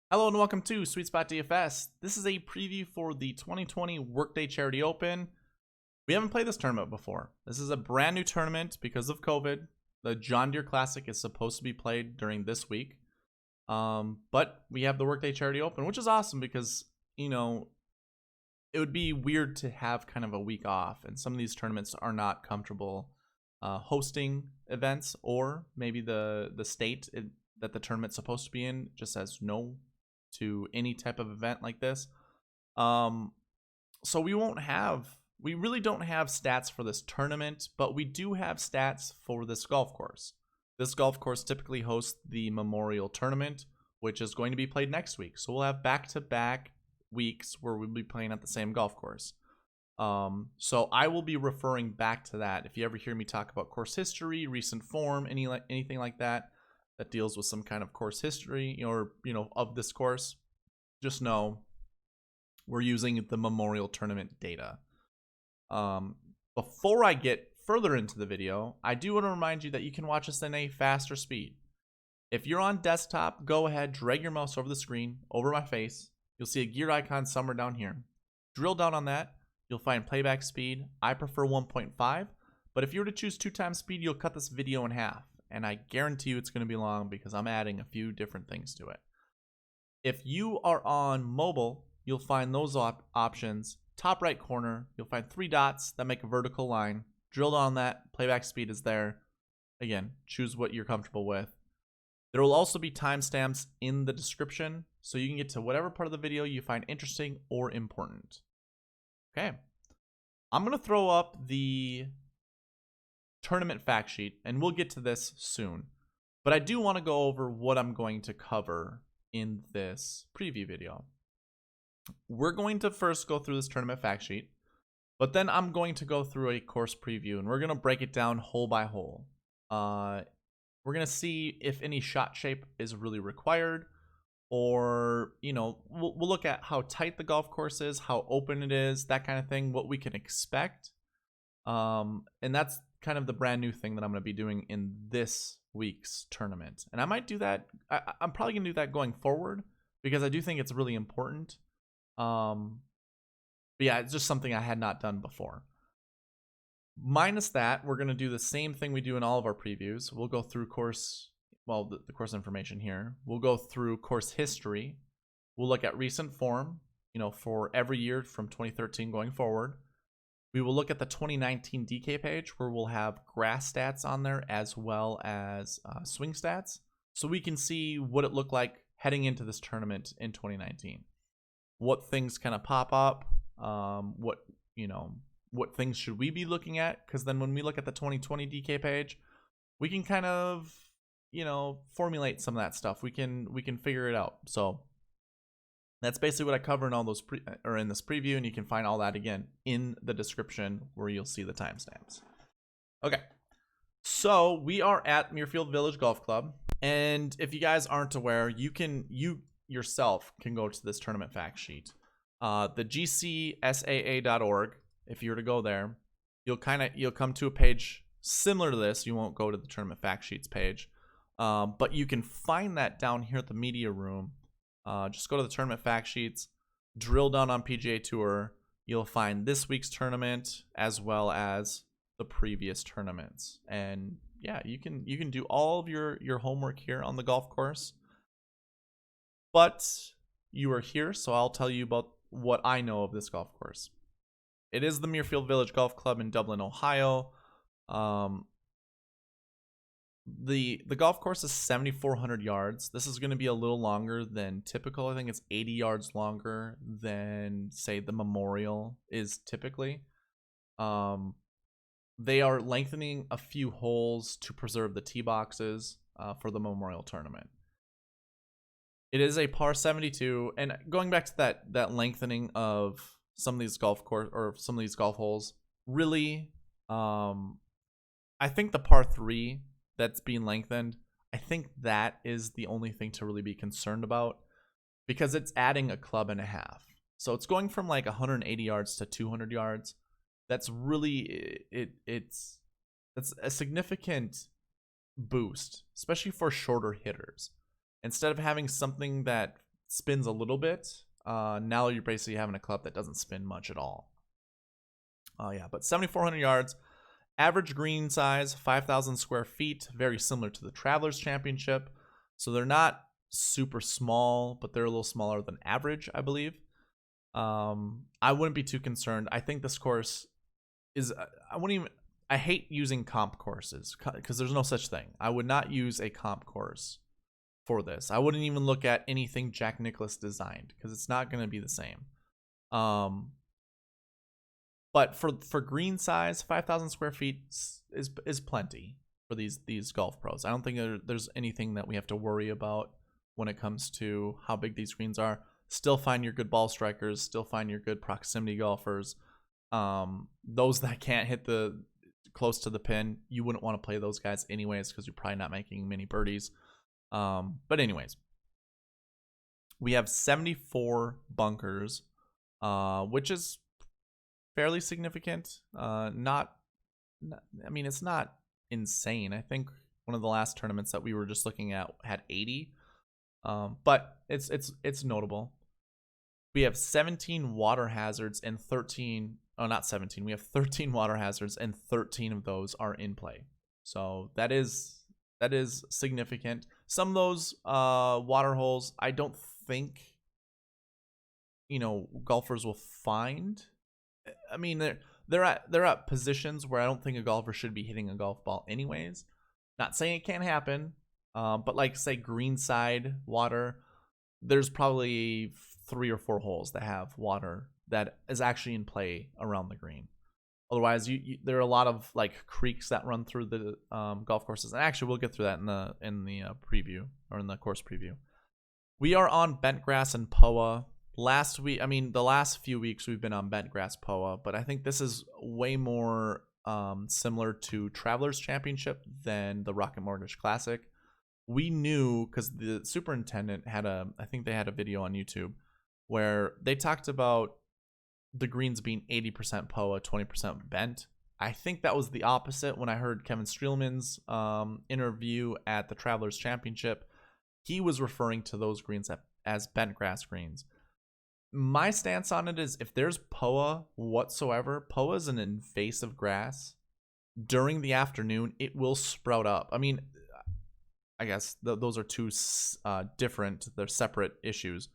Hello and welcome to SweetSpotDFS. This is a preview for the 2020 Workday Charity Open. We haven't played this tournament before. This is a brand new tournament because of COVID. The John Deere Classic is supposed to be played during this week. But we have the Workday Charity Open, which is awesome because, you know, it would be weird to have kind of a week off, and some of these tournaments are not comfortable hosting events, or maybe the state that the tournament's supposed to be in just says no to any type of event like this. So we really don't have stats for this tournament, but we do have stats for this golf course. This golf course typically hosts the Memorial Tournament, which is going to be played next week. So we'll have back-to-back weeks where we'll be playing at the same golf course. So I will be referring back to that. If you ever hear me talk about course history, recent form, anything like that deals with some kind of course history or of this course, just know we're using the Memorial Tournament data. Before I get further into the video, I do want to remind you that you can watch us in a faster speed. If you're on desktop, go ahead, drag your mouse over the screen, over my face. You'll see a gear icon somewhere down here. Drill down on that. You'll find playback speed. I prefer 1.5, but if you were to choose 2x speed, you'll cut this video in half. And I guarantee you it's going to be long because I'm adding a few different things to it. If you are on mobile, you'll find those options. Top right corner, you'll find 3 dots that make a vertical line. Drill down on that. Playback speed is there. Again, choose what you're comfortable with. There will also be timestamps in the description, so you can get to whatever part of the video you find interesting or important. Okay. I'm going to throw up the tournament fact sheet, and we'll get to this soon. But I do want to go over what I'm going to cover in this preview video. We're going to first go through this tournament fact sheet, but then I'm going to go through a course preview, and we're going to break it down hole by hole. We're going to see if any shot shape is really required, or, we'll look at how tight the golf course is, how open it is, that kind of thing, what we can expect. And that's kind of the brand new thing that I'm going to be doing in this week's tournament. And I might do that. I'm probably going to do that going forward because I do think it's really important. But yeah, it's just something I had not done before. Minus that, we're going to do the same thing we do in all of our previews. We'll go through the course information here. We'll go through course history. We'll look at recent form, for every year from 2013 going forward. We will look at the 2019 DK page where we'll have grass stats on there as well as swing stats, so we can see what it looked like heading into this tournament in 2019. What things kind of pop up, what things should we be looking at? Because then when we look at the 2020 DK page, we can kind of, formulate some of that stuff. We can figure it out. So that's basically what I cover in all those in this preview, and you can find all that again in the description where you'll see the timestamps. Okay, so we are at Muirfield Village Golf Club, and if you guys aren't aware, you yourself can go to this tournament fact sheet. The gcsaa.org. If you were to go there, you'll come to a page similar to this. You won't go to the tournament fact sheets page, but you can find that down here at the media room. Just go to the tournament fact sheets, drill down on PGA Tour. You'll find this week's tournament as well as the previous tournaments. And yeah, you can do all of your homework here on the golf course. But you are here, so I'll tell you about what I know of this golf course. It is the Muirfield Village Golf Club in Dublin, Ohio. The golf course is 7,400 yards. This is going to be a little longer than typical. I think it's 80 yards longer than, say, the Memorial is typically. They are lengthening a few holes to preserve the tee boxes for the Memorial Tournament. It is a par 72, and going back to that lengthening of some of these golf holes, really, I think the par 3 that's being lengthened, I think that is the only thing to really be concerned about, because it's adding a club and a half. So it's going from like 180 yards to 200 yards. That's really that's a significant boost, especially for shorter hitters. Instead of having something that spins a little bit. Now you're basically having a club that doesn't spin much at all. Yeah, but 7,400 yards. Average green size, 5,000 square feet, very similar to the Travelers Championship. So they're not super small, but they're a little smaller than average, I believe. I wouldn't be too concerned. I think this course is, I hate using comp courses because there's no such thing. I would not use a comp course for this. I wouldn't even look at anything Jack Nicklaus designed because it's not going to be the same. But for green size, 5,000 square feet is plenty for these golf pros. I don't think there's anything that we have to worry about when it comes to how big these greens are. Still find your good ball strikers. Still find your good proximity golfers. Those that can't hit the close to the pin, you wouldn't want to play those guys anyways because you're probably not making many birdies. But anyways, we have 74 bunkers, which is fairly significant. I mean, it's not insane. I think one of the last tournaments that we were just looking at had 80, but it's notable. We have 17 water hazards and 13. Oh, not 17. We have 13 water hazards and 13 of those are in play. So that is significant. Some of those water holes, I don't think, golfers will find. I mean, they're at positions where I don't think a golfer should be hitting a golf ball anyways. Not saying it can't happen, but like say greenside water, there's probably 3 or 4 holes that have water that is actually in play around the green. Otherwise, there are a lot of like creeks that run through the golf courses, and actually we'll get through that in the preview or in the course preview. We are on bent grass and POA. The last few weeks we've been on bent grass POA, but I think this is way more similar to Travelers Championship than the Rocket Mortgage Classic. We knew because the superintendent I think they had a video on YouTube where they talked about the greens being 80% POA, 20% bent. I think that was the opposite when I heard Kevin Streelman's interview at the Travelers Championship. He was referring to those greens as bent grass greens. My stance on it is if there's POA whatsoever, POA is an invasive grass. During the afternoon, it will sprout up. I mean, I guess those are two different, they're separate issues.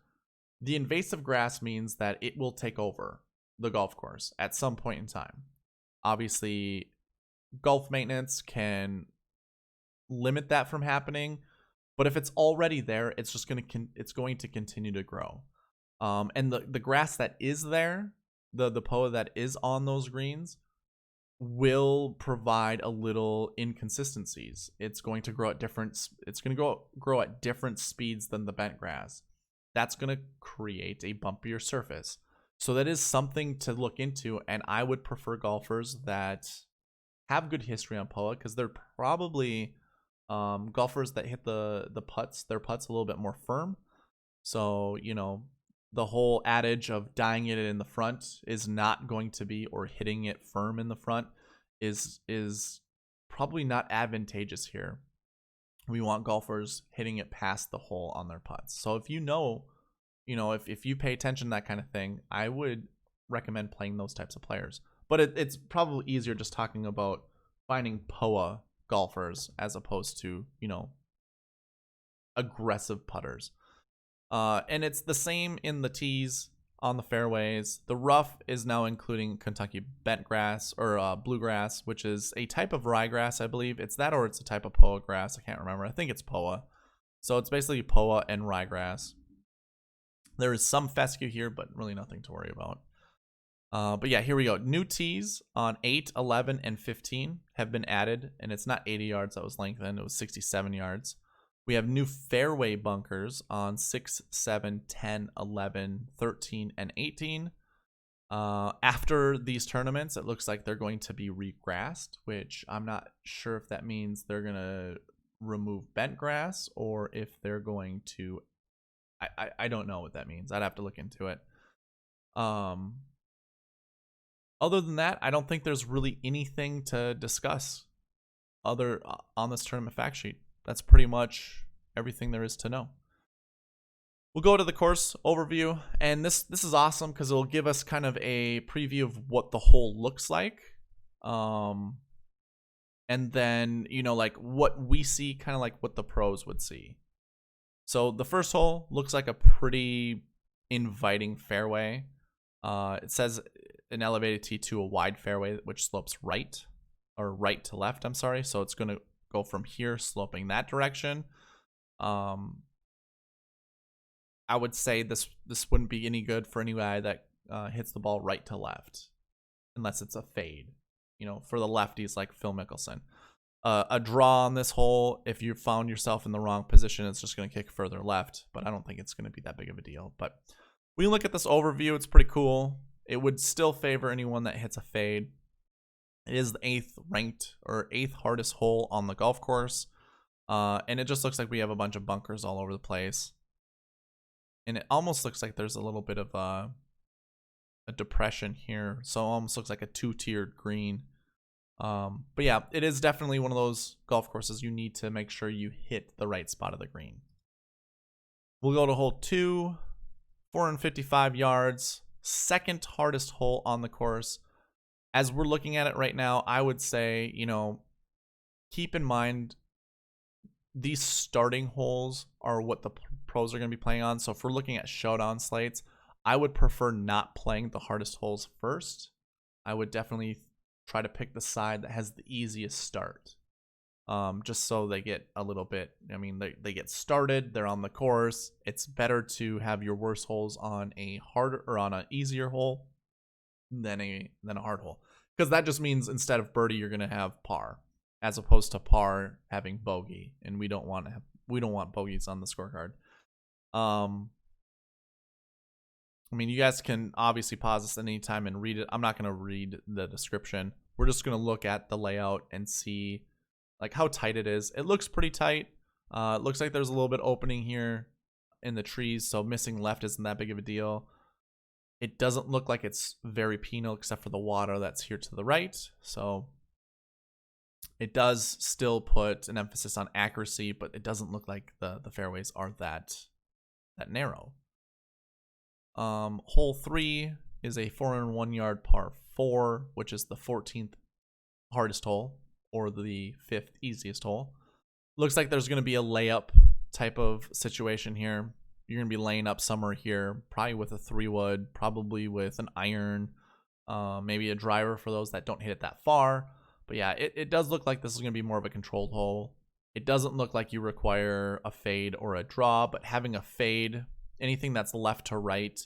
The invasive grass means that it will take over the golf course at some point in time. Obviously, golf maintenance can limit that from happening, but if it's already there, it's going to continue to grow. And the grass that is there, the POA that is on those greens, will provide a little inconsistencies. It's going to grow at different speeds than the bent grass. That's going to create a bumpier surface. So that is something to look into, and I would prefer golfers that have good history on POA because they're probably golfers that hit their putts a little bit more firm. So, the whole adage of dying it in the front is not going to be, or hitting it firm in the front is probably not advantageous here. We want golfers hitting it past the hole on their putts. So if if you pay attention to that kind of thing, I would recommend playing those types of players. But it's probably easier just talking about finding POA golfers as opposed to, aggressive putters. And it's the same in the tees, on the fairways. The rough is now including Kentucky bent grass or bluegrass, which is a type of ryegrass, I believe. It's that or it's a type of POA grass. I can't remember. I think it's POA. So it's basically POA and ryegrass. There is some fescue here, but really nothing to worry about. But yeah, here we go. New tees on 8, 11, and 15 have been added, and it's not 80 yards that was lengthened. It was 67 yards. We have new fairway bunkers on 6, 7, 10, 11, 13, and 18. After these tournaments, it looks like they're going to be regrassed, which I'm not sure if that means they're going to remove bent grass or if they're going to... I don't know what that means. I'd have to look into it. Other than that, I don't think there's really anything to discuss on this tournament fact sheet. That's pretty much everything there is to know. We'll go to the course overview, and this is awesome because it'll give us kind of a preview of what the hole looks like. And then, you know, like what we see, kind of like what the pros would see. So the first hole looks like a pretty inviting fairway. It says an elevated tee to a wide fairway, which slopes right to left, I'm sorry. So it's going to go from here, sloping that direction. I would say this wouldn't be any good for any guy that hits the ball right to left, unless it's a fade. You know, for the lefties like Phil Mickelson. A draw on this hole, if you found yourself in the wrong position, it's just going to kick further left. But I don't think it's going to be that big of a deal. But when you look at this overview, it's pretty cool. It would still favor anyone that hits a fade. It is the 8th ranked or 8th hardest hole on the golf course. And it just looks like we have a bunch of bunkers all over the place. And it almost looks like there's a little bit of a depression here. So it almost looks like a 2-tiered green. But yeah, it is definitely one of those golf courses you need to make sure you hit the right spot of the green. We'll go to hole 2, 455 yards, 2nd hardest hole on the course. As we're looking at it right now, I would say, you know, keep in mind these starting holes are what the pros are going to be playing on. So if we're looking at showdown slates, I would prefer not playing the hardest holes first. I would definitely try to pick the side that has the easiest start. Just so they get a little bit, I mean, they get started, they're on the course. It's better to have your worst holes on a harder or on an easier hole than a hard hole. Because that just means instead of birdie, you're gonna have par, as opposed to par having bogey, and we don't want bogeys on the scorecard. I mean, you guys can obviously pause this at any time and read it. I'm not gonna read the description. We're just gonna look at the layout and see like how tight it is. It looks pretty tight. It looks like there's a little bit opening here in the trees, so missing left isn't that big of a deal. It doesn't look like it's very penal except for the water that's here to the right. So it does still put an emphasis on accuracy, but it doesn't look like the fairways are that narrow. Hole 3 is a 401 yard par 4, which is the 14th hardest hole, or the 5th easiest hole. Looks like there's going to be a layup type of situation here. You're going to be laying up somewhere here, probably with a 3-wood, probably with an iron, maybe a driver for those that don't hit it that far. But yeah, it does look like this is going to be more of a controlled hole. It doesn't look like you require a fade or a draw, but having a fade, anything that's left to right,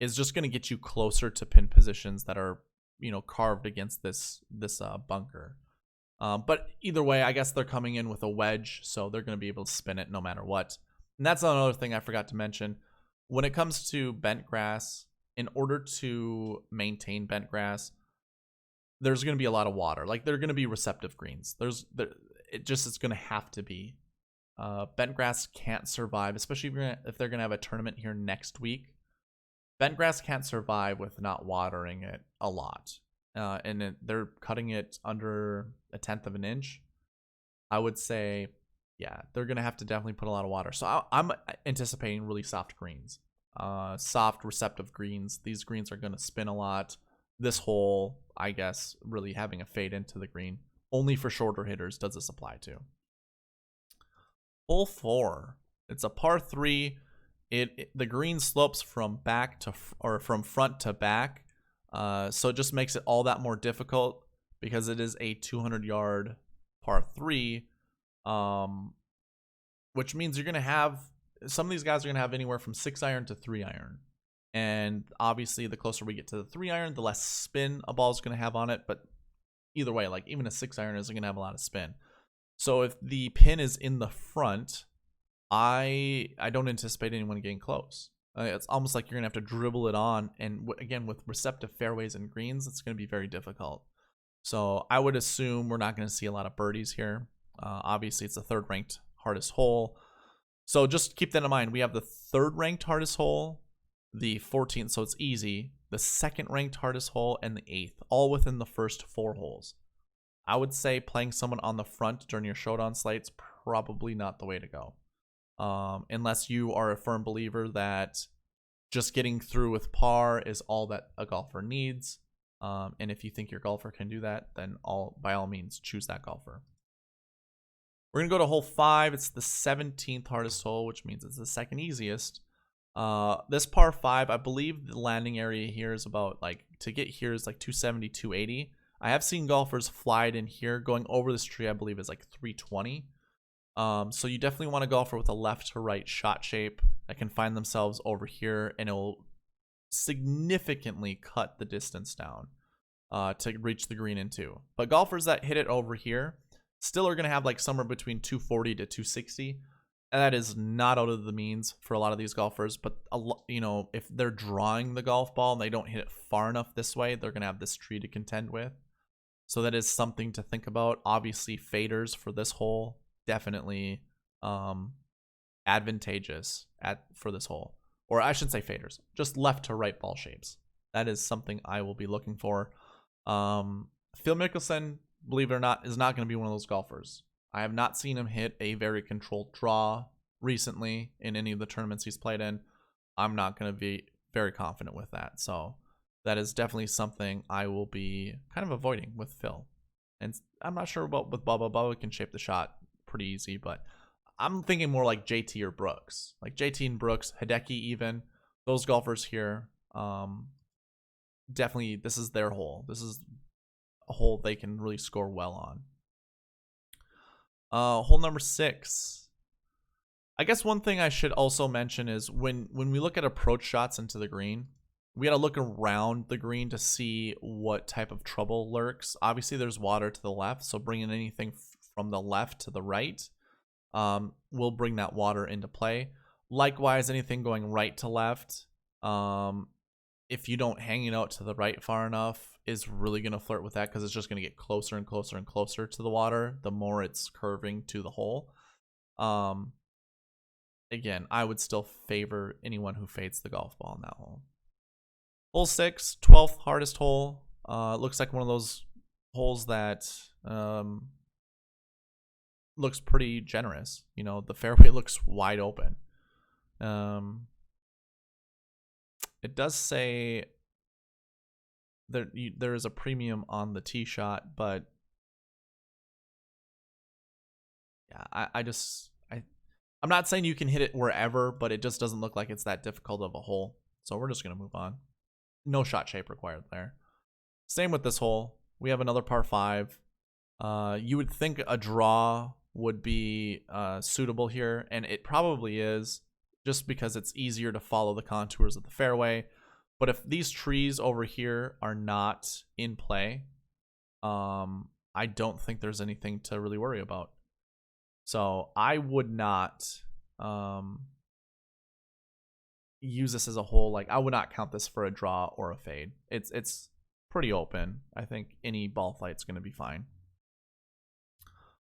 is just going to get you closer to pin positions that are, you know, carved against this bunker. But either way, I guess they're coming in with a wedge, so they're going to be able to spin it no matter what. And that's another thing I forgot to mention. When it comes to bent grass, in order to maintain bent grass, there's going to be a lot of water. Like, they're going to be receptive greens. It's going to have to be. Bent grass can't survive, especially if they're going to have a tournament here next week. Bent grass can't survive with not watering it a lot. And they're cutting it under 1/10 of an inch. I would say, yeah, they're going to have to definitely put a lot of water. So I'm anticipating really soft greens. Soft, receptive greens. These greens are going to spin a lot. This hole, I guess, really having a fade into the green. Only for shorter hitters does this apply to. Hole 4. It's a par 3. The green slopes from from front to back. So it just makes it all that more difficult because it is a 200-yard par 3, which means you're going to have, some of these guys are going to have anywhere from 6-iron to 3-iron. And obviously, the closer we get to the 3-iron, the less spin a ball is going to have on it. But either way, like even a 6-iron isn't going to have a lot of spin. So if the pin is in the front, I don't anticipate anyone getting close. It's almost like you're going to have to dribble it on. And again, with receptive fairways and greens, it's going to be very difficult. So I would assume we're not going to see a lot of birdies here. Obviously, it's the 3rd ranked hardest hole. So just keep that in mind. We have the 3rd ranked hardest hole, the 14th, so it's easy, the 2nd ranked hardest hole, and the 8th, all within the first 4 holes. I would say playing someone on the front during your showdown slate's probably not the way to go. unless you are a firm believer that just getting through with par is all that a golfer needs. And if you think your golfer can do that, then by all means, choose that golfer. We're going to go to hole 5. It's the 17th hardest hole, which means it's the second easiest. This par 5, I believe the landing area here is about, like, to get here is like 270, 280. I have seen golfers fly it in here. Going over this tree, I believe, is like 320. So you definitely want a golfer with a left to right shot shape that can find themselves over here, and it will significantly cut the distance down to reach the green in 2. But golfers that hit it over here still are going to have like somewhere between 240 to 260. And that is not out of the means for a lot of these golfers. But, you know, if they're drawing the golf ball and they don't hit it far enough this way, they're going to have this tree to contend with. So that is something to think about. Obviously, faders for this hole, definitely advantageous for this hole. Or I shouldn't say faders, just left to right ball shapes. That is something I will be looking for. Phil Mickelson, believe it or not, is not going to be one of those golfers. I have not seen him hit a very controlled draw recently in any of the tournaments he's played in. I'm not going to be very confident with that. So that is definitely something I will be kind of avoiding with Phil. And I'm not sure about with Bubba. Bubba can shape the shot pretty easy, but I'm thinking more like JT or Brooks. Like JT and Brooks, Hideki even. Those golfers here, definitely this is their hole. This is a hole they can really score well on. Hole number 6. I guess one thing I should also mention is when we look at approach shots into the green, we got to look around the green to see what type of trouble lurks. Obviously, there's water to the left, so bringing anything from the left to the right will bring that water into play. Likewise, anything going right to left, if you don't hang it out to the right far enough, is really going to flirt with that because it's just going to get closer and closer and closer to the water the more it's curving to the hole. Again, I would still favor anyone who fades the golf ball in that hole. Hole 6, 12th hardest hole. Looks like one of those holes that looks pretty generous. You know, the fairway looks wide open. It does say there is a premium on the tee shot, but yeah, I'm not saying you can hit it wherever, but it just doesn't look like it's that difficult of a hole. So we're just going to move on. No shot shape required there. Same with this hole. We have another par 5. You would think a draw would be suitable here, and it probably is, just because it's easier to follow the contours of the fairway. But if these trees over here are not in play, I don't think there's anything to really worry about. So I would not use this as a hole. Like, I would not count this for a draw or a fade. It's pretty open. I think any ball flight's going to be fine.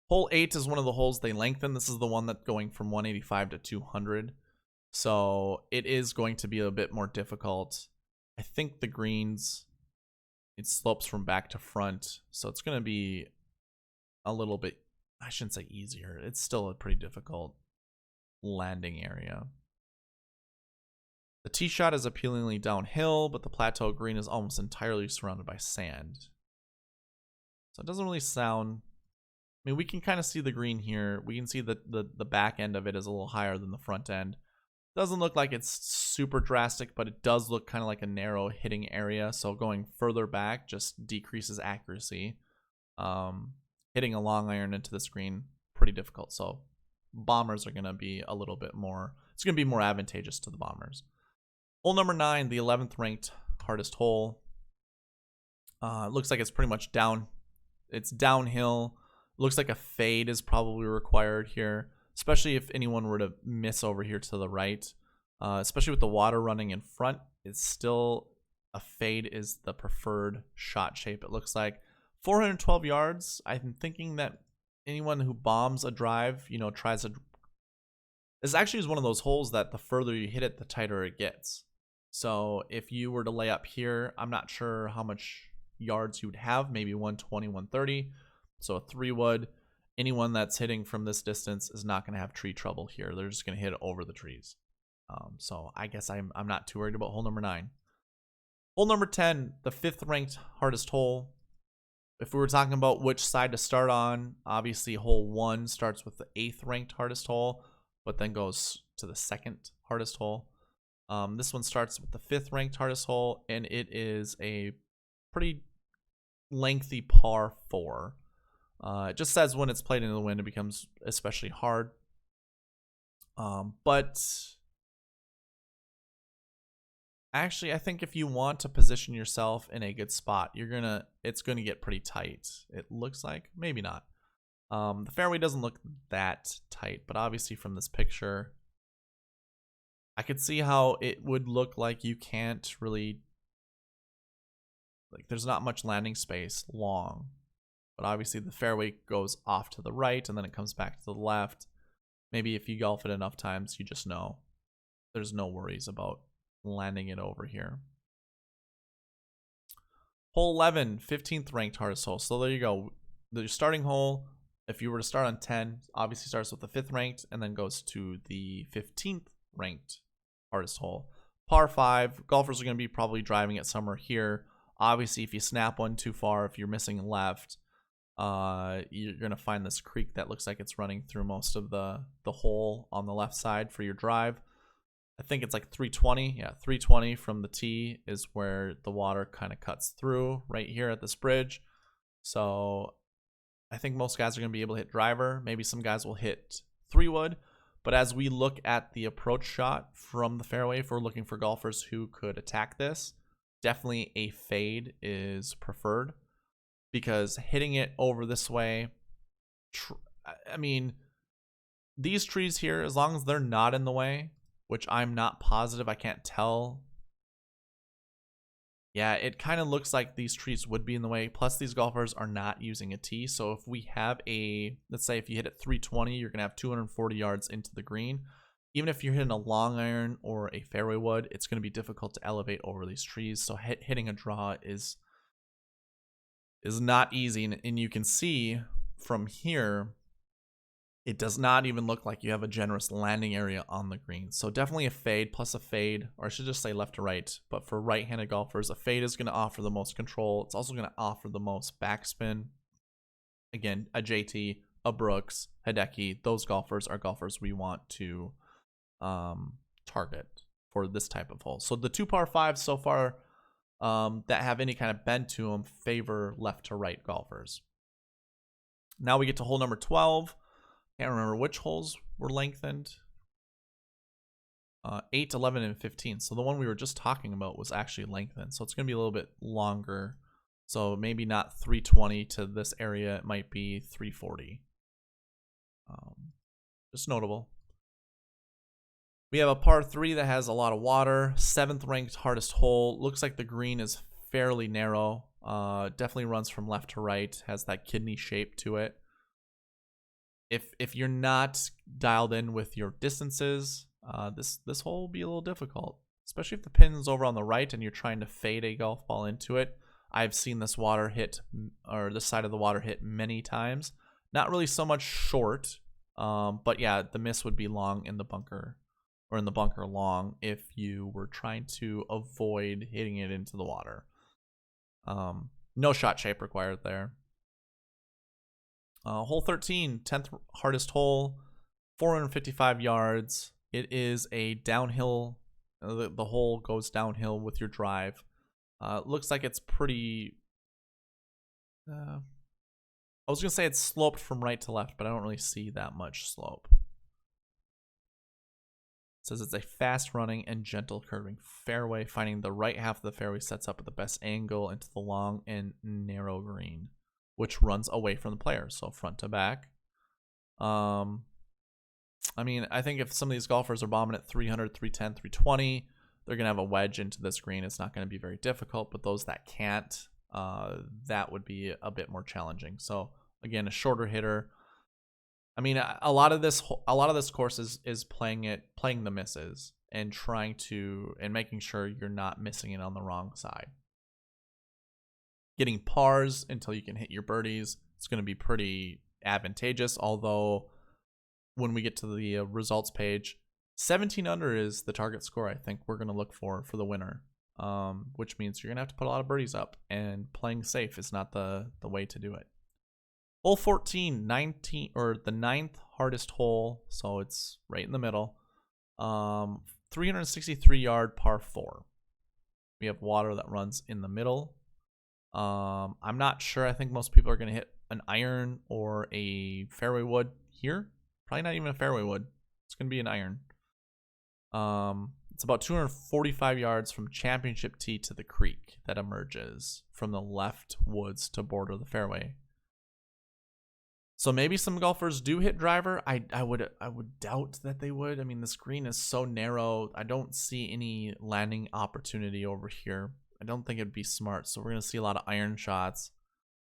Hole 8 is one of the holes they lengthen. This is the one that's going from 185 to 200. So it is going to be a bit more difficult. I think the greens, it slopes from back to front. So it's going to be a little bit, I shouldn't say easier. It's still a pretty difficult landing area. The tee shot is appealingly downhill, but the plateau green is almost entirely surrounded by sand. So it doesn't really sound... I mean, we can kind of see the green here. We can see the back end of it is a little higher than the front end. Doesn't look like it's super drastic, but it does look kind of like a narrow hitting area. So going further back just decreases accuracy. Hitting a long iron into this green, pretty difficult. So bombers are going to be a little bit more... It's going to be more advantageous to the bombers. Hole number 9, the 11th ranked hardest hole. Looks like it's pretty much down. It's downhill. Looks like a fade is probably required here, especially if anyone were to miss over here to the right. Especially with the water running in front, it's still a fade is the preferred shot shape. It looks like 412 yards. I'm thinking that anyone who bombs a drive, you know, tries to... This actually is one of those holes that the further you hit it, the tighter it gets. So if you were to lay up here, I'm not sure how much yards you would have, maybe 120, 130. So a 3-wood. anyone that's hitting from this distance is not going to have tree trouble here. They're just going to hit over the trees. So I guess I'm not too worried about hole number 9. Hole number 10, the 5th ranked hardest hole. If we were talking about which side to start on, obviously hole 1 starts with the 8th ranked hardest hole, but then goes to the 2nd hardest hole. This one starts with the 5th ranked hardest hole, and it is a pretty lengthy par 4. It just says when it's played into the wind, it becomes especially hard. But actually, I think if you want to position yourself in a good spot, it's gonna get pretty tight. It looks like, maybe not. The fairway doesn't look that tight, but obviously from this picture, I could see how it would look like you can't really, like, there's not much landing space long. But obviously the fairway goes off to the right and then it comes back to the left. Maybe if you golf it enough times, you just know there's no worries about landing it over here. Hole 11, 15th ranked hardest hole. So there you go. The starting hole, if you were to start on 10, obviously starts with the 5th ranked and then goes to the 15th ranked hardest hole. Par 5, golfers are going to be probably driving it somewhere here. Obviously, if you snap one too far, if you're missing left, you're going to find this creek that looks like it's running through most of the hole on the left side for your drive. I think it's like 320. Yeah, 320 from the tee is where the water kind of cuts through right here at this bridge. So I think most guys are going to be able to hit driver. Maybe some guys will hit 3-wood. But as we look at the approach shot from the fairway, if we're looking for golfers who could attack this, definitely a fade is preferred, because hitting it over this way, I mean, these trees here, as long as they're not in the way, which I'm not positive, I can't tell. Yeah, it kind of looks like these trees would be in the way. Plus, these golfers are not using a tee. So if we have let's say if you hit it 320, you're going to have 240 yards into the green. Even if you're hitting a long iron or a fairway wood, it's going to be difficult to elevate over these trees. So hitting a draw is not easy. And you can see from here, it does not even look like you have a generous landing area on the green. So definitely a fade plus a fade, or I should just say left to right. But for right-handed golfers, a fade is going to offer the most control. It's also going to offer the most backspin. Again, a JT, a Brooks, Hideki, those golfers are golfers we want to target for this type of hole. So the 2 par 5s so far that have any kind of bend to them favor left to right golfers. Now we get to hole number 12. Can't remember which holes were lengthened. 8, 11, and 15. So the one we were just talking about was actually lengthened. So it's going to be a little bit longer. So maybe not 320 to this area. It might be 340. Just notable. We have a par 3 that has a lot of water. 7th ranked hardest hole. Looks like the green is fairly narrow. Definitely runs from left to right. Has that kidney shape to it. If you're not dialed in with your distances, this hole will be a little difficult, especially if the pin's over on the right and you're trying to fade a golf ball into it. I've seen this water hit, or this side of the water hit many times. Not really so much short, but yeah, the miss would be long in the bunker, or in the bunker long if you were trying to avoid hitting it into the water. No shot shape required there. Hole 13, 10th hardest hole, 455 yards. It is a downhill. The hole goes downhill with your drive. Looks like it's pretty... I was going to say it's sloped from right to left, but I don't really see that much slope. It says it's a fast running and gentle curving fairway. Finding the right half of the fairway sets up at the best angle into the long and narrow green, which runs away from the player, so front to back. I mean, I think if some of these golfers are bombing at 300, 310, 320, they're going to have a wedge into this green. It's not going to be very difficult, but those that can't, that would be a bit more challenging. So again, a shorter hitter. I mean, a lot of this course is playing the misses and making sure you're not missing it on the wrong side. Getting pars until you can hit your birdies. It's going to be pretty advantageous, although when we get to the results page, 17 under is the target score I think we're going to look for the winner, which means you're going to have to put a lot of birdies up, and playing safe is not the way to do it. Hole 14, 19, or the 9th hardest hole, so it's right in the middle. 363 yard par 4. We have water that runs in the middle. I'm not sure. I think most people are going to hit an iron or a fairway wood here. Probably not even a fairway wood. It's going to be an iron. It's about 245 yards from championship tee to the creek that emerges from the left woods to border the fairway. So maybe some golfers do hit driver. I would doubt that they would. I mean, this green is so narrow. I don't see any landing opportunity over here. I don't think it'd be smart. So we're going to see a lot of iron shots.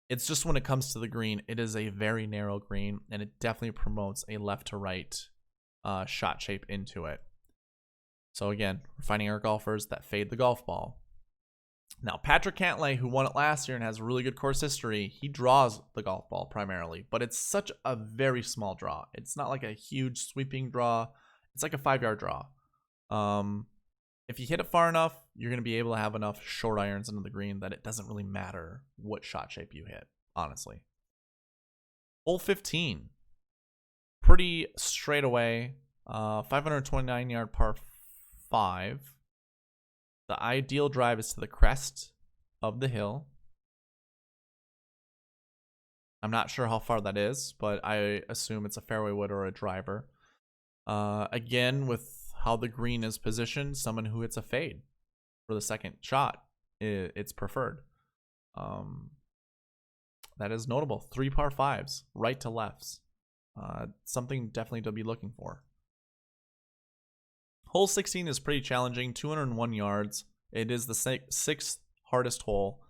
It's just when it comes to the green, it is a very narrow green, and it definitely promotes a left to right shot shape into it. So again, we're finding our golfers that fade the golf ball. Now, Patrick Cantlay, who won it last year and has a really good course history, he draws the golf ball primarily, but it's such a very small draw. It's not like a huge sweeping draw. It's like a 5-yard draw. If you hit it far enough, you're going to be able to have enough short irons into the green that it doesn't really matter what shot shape you hit, honestly. Hole 15. Pretty straight away. 529 yard par 5. The ideal drive is to the crest of the hill. I'm not sure how far that is, but I assume it's a fairway wood or a driver. Again, with how the green is positioned, someone who hits a fade for the second shot, it's preferred. That is notable. 3 par 5s, right to lefts. Something definitely to be looking for. Hole 16 is pretty challenging, 201 yards. It is the 6th hardest hole.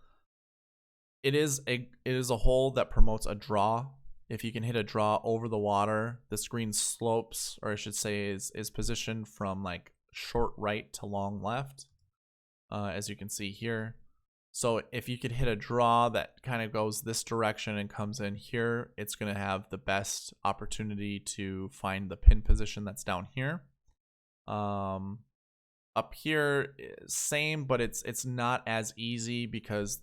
It is a hole that promotes a draw. If you can hit a draw over the water, this green slopes, or I should say is positioned from like short right to long left, as you can see here. So if you could hit a draw that kind of goes this direction and comes in here, it's going to have the best opportunity to find the pin position that's down here. Up here, same, but it's not as easy because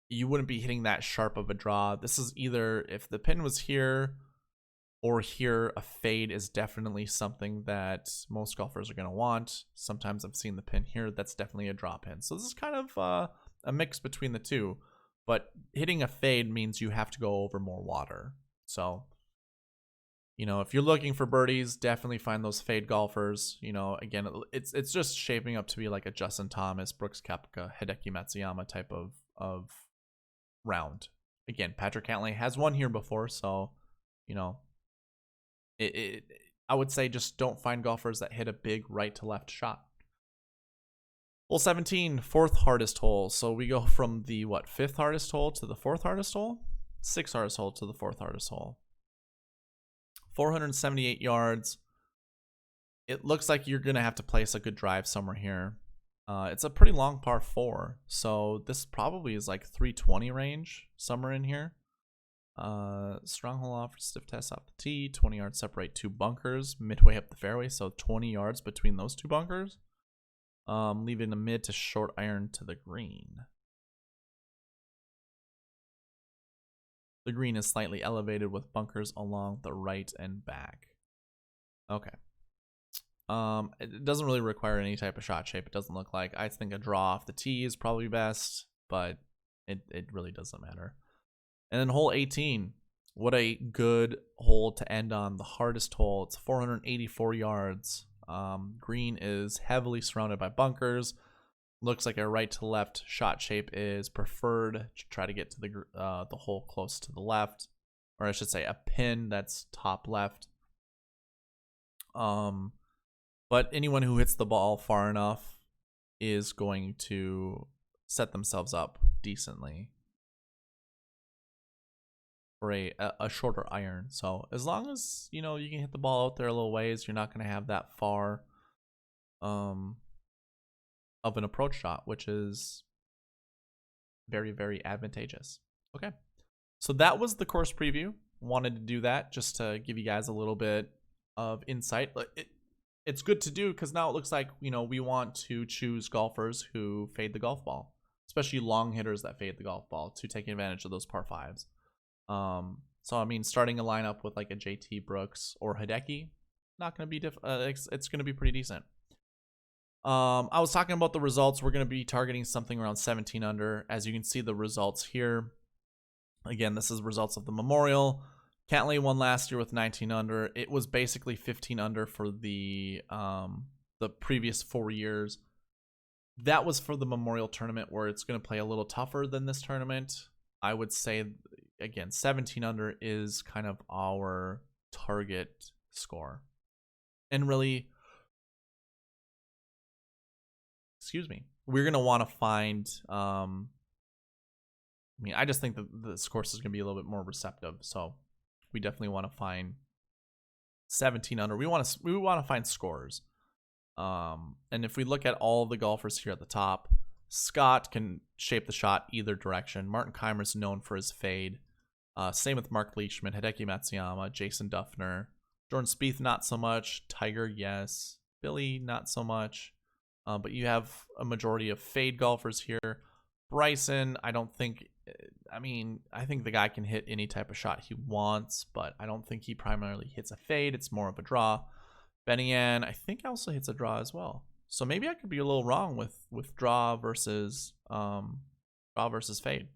you wouldn't be hitting that sharp of a draw. This is either, if the pin was here or here, a fade is definitely something that most golfers are going to want. Sometimes I've seen the pin here. That's definitely a draw pin. So this is kind of a mix between the two, but hitting a fade means you have to go over more water. So, you know, if you're looking for birdies, definitely find those fade golfers. You know, again, it's just shaping up to be like a Justin Thomas, Brooks Koepka, Hideki Matsuyama type of round. Again, Patrick Cantlay has won here before, so, you know, I would say just don't find golfers that hit a big right to left shot. Hole 17, 4th hardest hole. So we go from the 5th hardest hole to the 4th hardest hole, 6th hardest hole to the 4th hardest hole. 478 yards. It looks like you're gonna have to place a good drive somewhere here. It's a pretty long par 4, so this probably is like 320 range, somewhere in here. Strong hole off, stiff test off the tee. 20 yards separate 2 bunkers midway up the fairway, so 20 yards between those 2 bunkers. Leaving a mid to short iron to the green. The green is slightly elevated with bunkers along the right and back. Okay. It doesn't really require any type of shot shape, it doesn't look like. I think a draw off the tee is probably best, but it really doesn't matter. And then hole 18. What a good hole to end on. The hardest hole. It's 484 yards. Green is heavily surrounded by bunkers. Looks like a right to left shot shape is preferred to try to get to the hole close to the left, or I should say a pin that's top left. But anyone who hits the ball far enough is going to set themselves up decently for a shorter iron. So as long as, you know, you can hit the ball out there a little ways, you're not going to have that far of an approach shot, which is very, very advantageous. Okay, so that was the course preview. wanted to do that just to give you guys a little bit of insight. It's good to do because now it looks like, you know, we want to choose golfers who fade the golf ball, especially long hitters that fade the golf ball, to take advantage of those par fives. So I mean, starting a lineup with like a JT Brooks or Hideki, not going to be it's going to be pretty decent. I was talking about the results. We're going to be targeting something around 17 under. As you can see, the results here. Again, this is results of the Memorial. Cantlay won last year with 19 under. It was basically 15 under for the previous 4 years. That was for the Memorial Tournament, where it's going to play a little tougher than this tournament. I would say, again, 17 under is kind of our target score. And really, excuse me, we're going to want to find, I mean, I just think that this course is going to be a little bit more receptive. So we definitely want to find 17 under. We want to find scores. And if we look at all the golfers here at the top, Scott can shape the shot either direction. Martin Keimer's known for his fade. Same with Mark Leishman, Hideki Matsuyama, Jason Duffner. Jordan Spieth, not so much. Tiger, yes. Billy, not so much. But you have a majority of fade golfers here. Bryson, I don't think... I mean, I think the guy can hit any type of shot he wants, but I don't think he primarily hits a fade. It's more of a draw. Benny Ann, I think also hits a draw as well. So maybe I could be a little wrong with draw versus fade.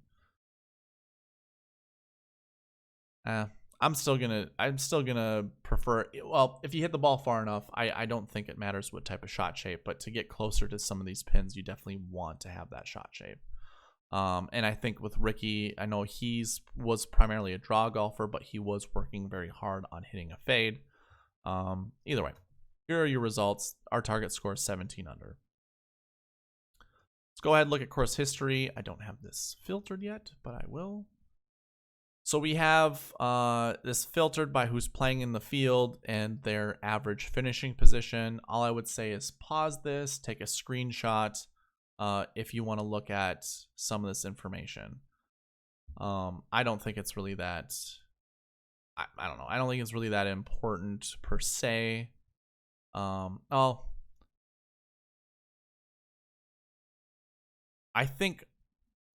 I'm still gonna prefer, well, if you hit the ball far enough, I don't think it matters what type of shot shape, but to get closer to some of these pins, you definitely want to have that shot shape. And I think with Ricky, I know was primarily a draw golfer, but he was working very hard on hitting a fade. Either way, here are your results. Our target score is 17 under. Let's go ahead and look at course history. I don't have this filtered yet, but I will. So we have this filtered by who's playing in the field and their average finishing position. All I would say is pause this, take a screenshot if you want to look at some of this information. I don't think it's really that... I don't know. I don't think it's really that important per se. I think,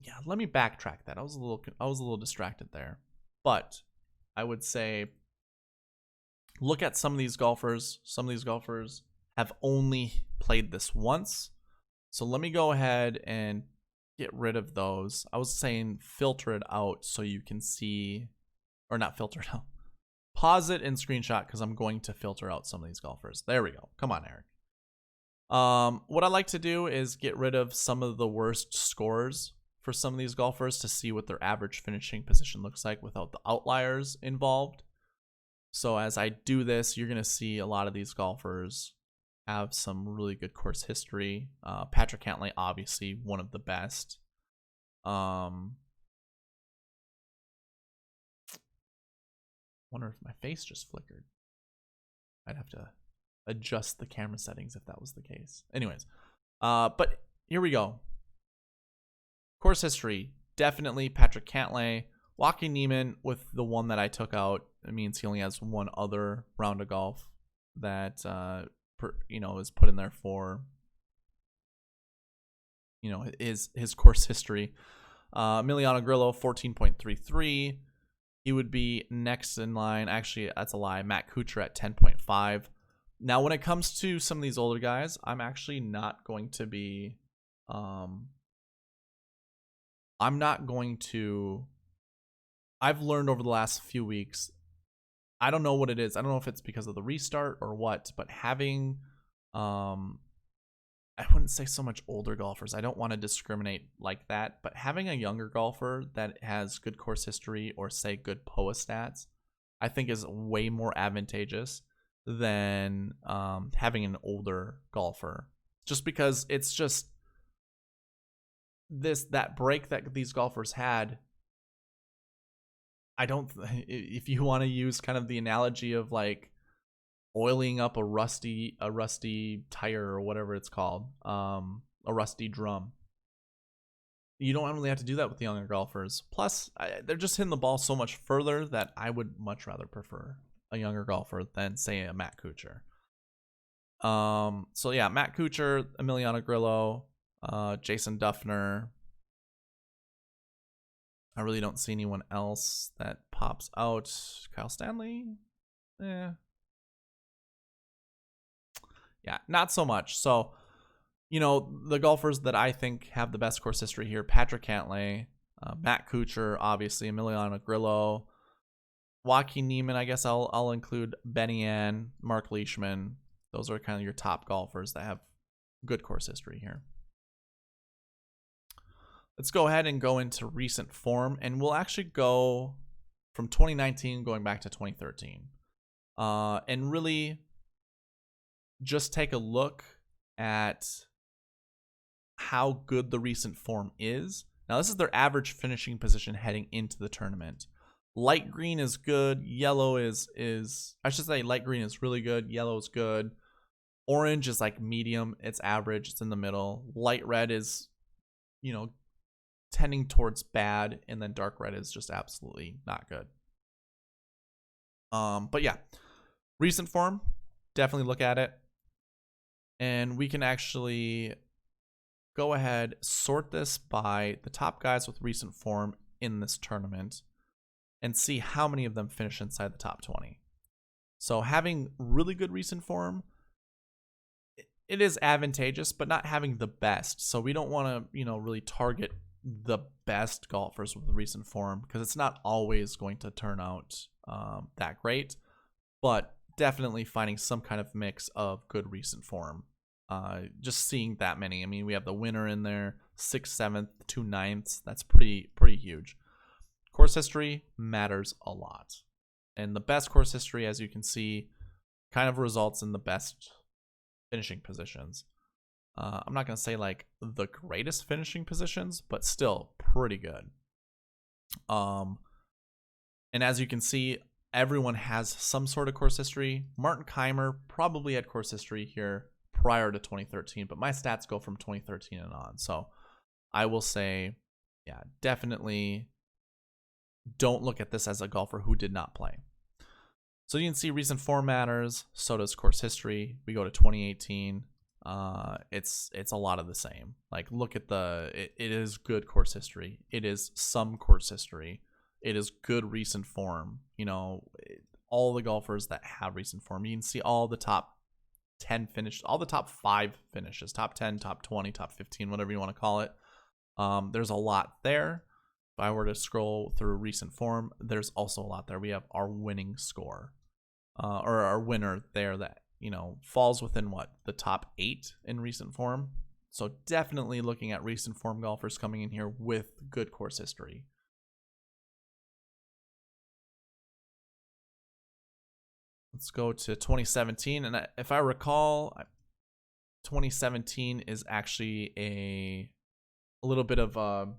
yeah, let me backtrack that. I was a little distracted there. But I would say look at some of these golfers. Some of these golfers have only played this once. So let me go ahead and get rid of those. I was saying filter it out so you can see, or not filter it out. Pause it and screenshot because I'm going to filter out some of these golfers. There we go. Come on, Eric. What I like to do is get rid of some of the worst scores for some of these golfers to see what their average finishing position looks like without the outliers involved. So as I do this, you're going to see a lot of these golfers have some really good course history. Patrick Cantlay, obviously one of the best. Wonder if my face just flickered. I'd have to adjust the camera settings if that was the case. Anyways, but here we go. Course history, definitely Patrick Cantlay. Joaquin Niemann, with the one that I took out, it means he only has one other round of golf that is put in there for his course history. Emiliano Grillo, 14.33. He would be next in line. Actually, that's a lie. Matt Kuchar at 10.5. Now, when it comes to some of these older guys, I'm actually not going to be... I've learned over the last few weeks, I don't know what it is. I don't know if it's because of the restart or what, but having... I wouldn't say so much older golfers. I don't want to discriminate like that, but having a younger golfer that has good course history or say good POA stats, I think is way more advantageous than having an older golfer. Just because it's just that break that these golfers had. If you want to use kind of the analogy of like oiling up a rusty tire or whatever it's called, a rusty drum. you don't really have to do that with the younger golfers. Plus, they're just hitting the ball so much further that I would much rather prefer a younger golfer than, say, a Matt Kuchar. So yeah, Matt Kuchar, Emiliano Grillo, Jason Duffner. I really don't see anyone else that pops out. Kyle Stanley? Yeah, not so much. So, the golfers that I think have the best course history here: Patrick Cantlay, Matt Kuchar, obviously, Emiliano Grillo, Joaquin Niemann. I guess I'll include Benny Ann, Mark Leishman. Those are kind of your top golfers that have good course history here. Let's go ahead and go into recent form, and we'll actually go from 2019 going back to 2013, and really just take a look at how good the recent form is. Now, this is their average finishing position heading into the tournament. Light green is good. Yellow is I should say light green is really good. Yellow is good. Orange is like medium. It's average. It's in the middle. Light red is, tending towards bad, and then dark red is just absolutely not good. But yeah, recent form, definitely look at it. And we can actually go ahead, sort this by the top guys with recent form in this tournament and see how many of them finish inside the top 20. So having really good recent form, it is advantageous, but not having the best. So we don't want to, really target the best golfers with recent form, because it's not always going to turn out that great, but definitely finding some kind of mix of good recent form. Just seeing that many. I mean, we have the winner in there, 6th, 7th, 2 9ths. That's pretty huge. Course history matters a lot. And the best course history, as you can see, kind of results in the best finishing positions. I'm not going to say like the greatest finishing positions, but still pretty good. And as you can see, everyone has some sort of course history. Martin Keimer probably had course history here prior to 2013, but my stats go from 2013 and on. So I will say, yeah, definitely don't look at this as a golfer who did not play. So you can see recent form matters. So does course history. We go to 2018. It's a lot of the same. Like, look at it is good course history. It is some course history. It is good recent form. All the golfers that have recent form, you can see all the top 10 finished, all the top 5 finishes, top 10, top 20, top 15, whatever you want to call it. There's a lot there. If I were to scroll through recent form, there's also a lot there. We have our winning score, or our winner there that, falls within the top 8 in recent form. So definitely looking at recent form golfers coming in here with good course history. Let's go to 2017. And if I recall, 2017 is actually a little bit of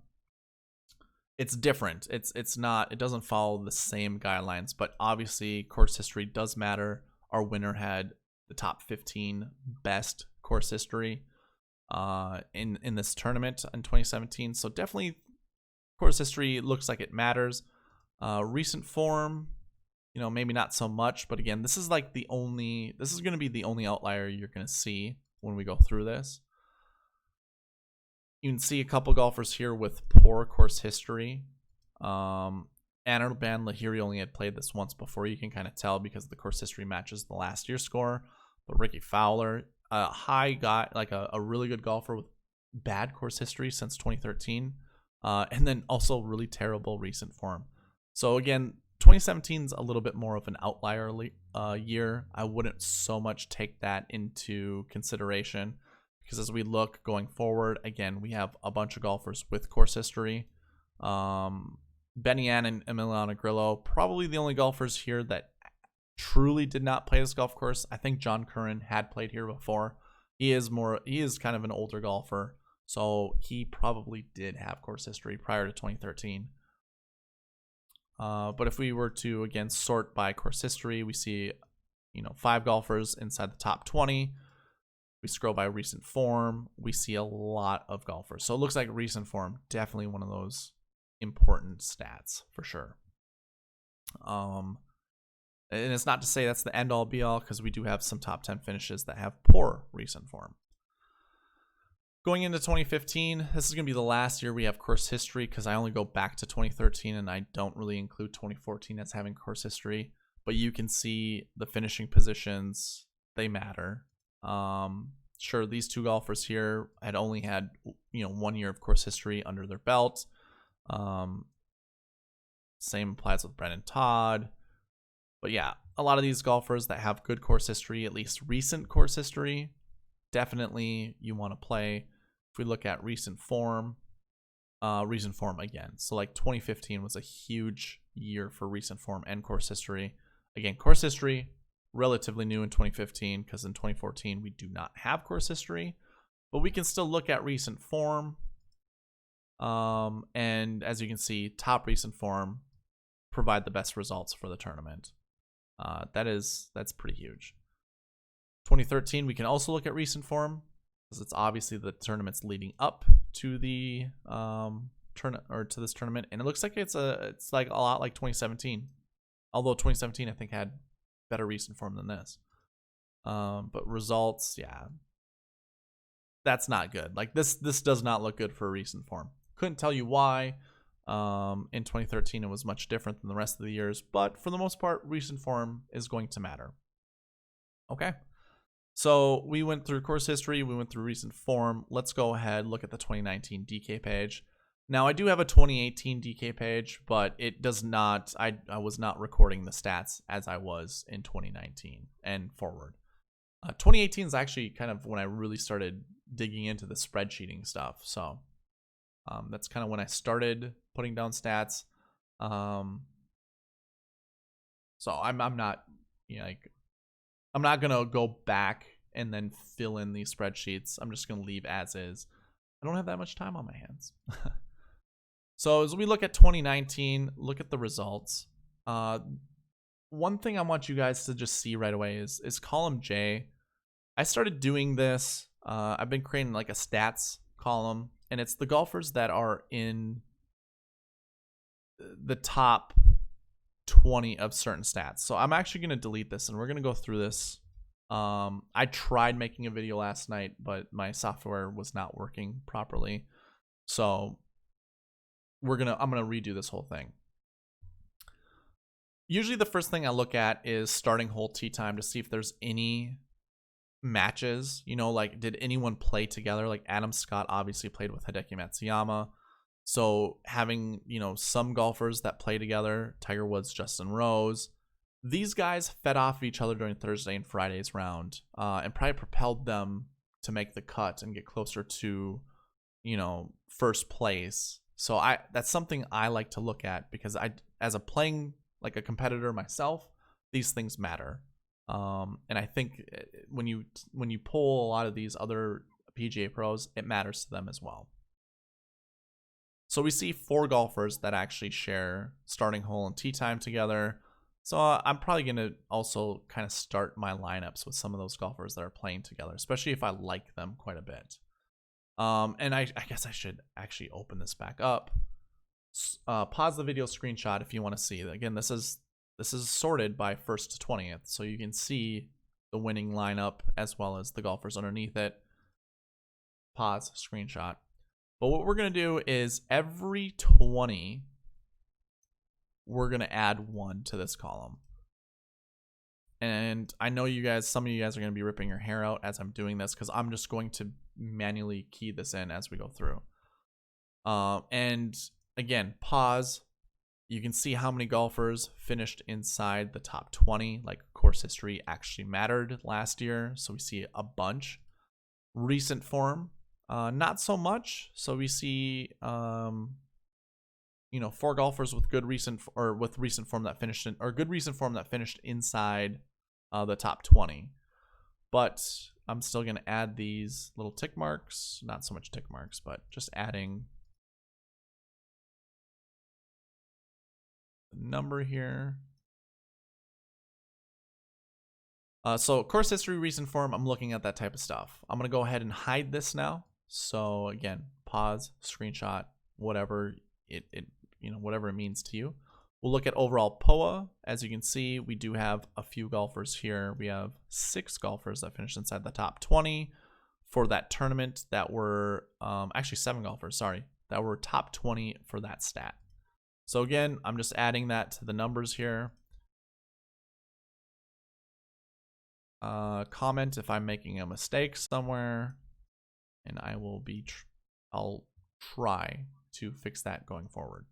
it's different. It doesn't follow the same guidelines, but obviously course history does matter. Our winner had the top 15 best course history in this tournament in 2017. So definitely course history looks like it matters. Recent form, maybe not so much, but again, this is going to be the only outlier you're going to see when we go through this. You can see a couple golfers here with poor course history. Anirban Lahiri only had played this once before. You can kind of tell because the course history matches the last year's score. But Ricky Fowler, a high guy, like a really good golfer with bad course history since 2013. And then also really terrible recent form. So again, 2017 is a little bit more of an outlier year. I wouldn't so much take that into consideration, because as we look going forward, again, we have a bunch of golfers with course history. Benny Ann and Emiliano Grillo, probably the only golfers here that truly did not play this golf course. I think John Curran had played here before. He is kind of an older golfer, so he probably did have course history prior to 2013. But if we were to, again, sort by course history, we see, 5 golfers inside the top 20. We scroll by recent form. We see a lot of golfers. So it looks like recent form, definitely one of those important stats for sure. And it's not to say that's the end all be all, because we do have some top 10 finishes that have poor recent form. Going into 2015, this is going to be the last year we have course history, because I only go back to 2013 and I don't really include 2014 as having course history. But you can see the finishing positions, they matter. Sure, these two golfers here had only had 1 year of course history under their belt. Same applies with Brennan Todd. But yeah, a lot of these golfers that have good course history, at least recent course history, definitely you want to play. If we look at recent form again. So like 2015 was a huge year for recent form and course history. Again, course history, relatively new in 2015, because in 2014 we do not have course history, but we can still look at recent form. And as you can see, top recent form provide the best results for the tournament. That's pretty huge. 2013, we can also look at recent form, because it's obviously the tournaments leading up to the to this tournament, and it looks like it's like a lot like 2017. Although 2017 I think had better recent form than this. But results, yeah, that's not good. Like this does not look good for recent form. Couldn't tell you why. In 2013 it was much different than the rest of the years, but for the most part, recent form is going to matter. Okay. So we went through course history, we went through recent form. Let's go ahead, look at the 2019 DK page. Now I do have a 2018 DK page, but it does not, I was not recording the stats as I was in 2019 and forward. 2018 is actually kind of when I really started digging into the spreadsheeting stuff. So that's kind of when I started putting down stats. So I'm not, I'm not gonna go back and then fill in these spreadsheets. I'm just gonna leave as is. I don't have that much time on my hands. So as we look at 2019, look at the results. One thing I want you guys to just see right away is column J. I started doing this. I've been creating like a stats column, and it's the golfers that are in the top 20 of certain stats. So I'm actually going to delete this, and we're going to go through this. I tried making a video last night, but my software was not working properly. So I'm going to redo this whole thing. Usually the first thing I look at is starting hole tee time to see if there's any matches, like did anyone play together? Like Adam Scott obviously played with Hideki Matsuyama. So having, some golfers that play together, Tiger Woods, Justin Rose, these guys fed off of each other during Thursday and Friday's round, and probably propelled them to make the cut and get closer to, first place. So that's something I like to look at, because as a playing like a competitor myself, these things matter. And I think when you pull a lot of these other PGA pros, it matters to them as well. So we see 4 golfers that actually share starting hole and tee time together. So I'm probably going to also kind of start my lineups with some of those golfers that are playing together, especially if I like them quite a bit. And I guess I should actually open this back up. Pause the video screenshot if you want to see. Again, this is sorted by 1st to 20th, so you can see the winning lineup as well as the golfers underneath it. Pause, screenshot. But what we're going to do is every 20, we're going to add 1 to this column. And I know some of you guys are going to be ripping your hair out as I'm doing this, because I'm just going to manually key this in as we go through. And again, pause. You can see how many golfers finished inside the top 20. Like course history actually mattered last year, so we see a bunch. Recent form, not so much. So we see 4 golfers with good recent form that finished good recent form that finished inside the top 20. But I'm still going to add these little tick marks, not so much tick marks, but just adding the number here. So course history, recent form, I'm looking at that type of stuff. I'm going to go ahead and hide this now. So again, pause, screenshot, whatever whatever it means to you. We'll look at overall POA. As you can see, we do have a few golfers here. We have 6 golfers that finished inside the top 20 for that tournament that were, actually 7 golfers, sorry, that were top 20 for that stat. So again, I'm just adding that to the numbers here. Comment if I'm making a mistake somewhere, and I'll try to fix that going forward.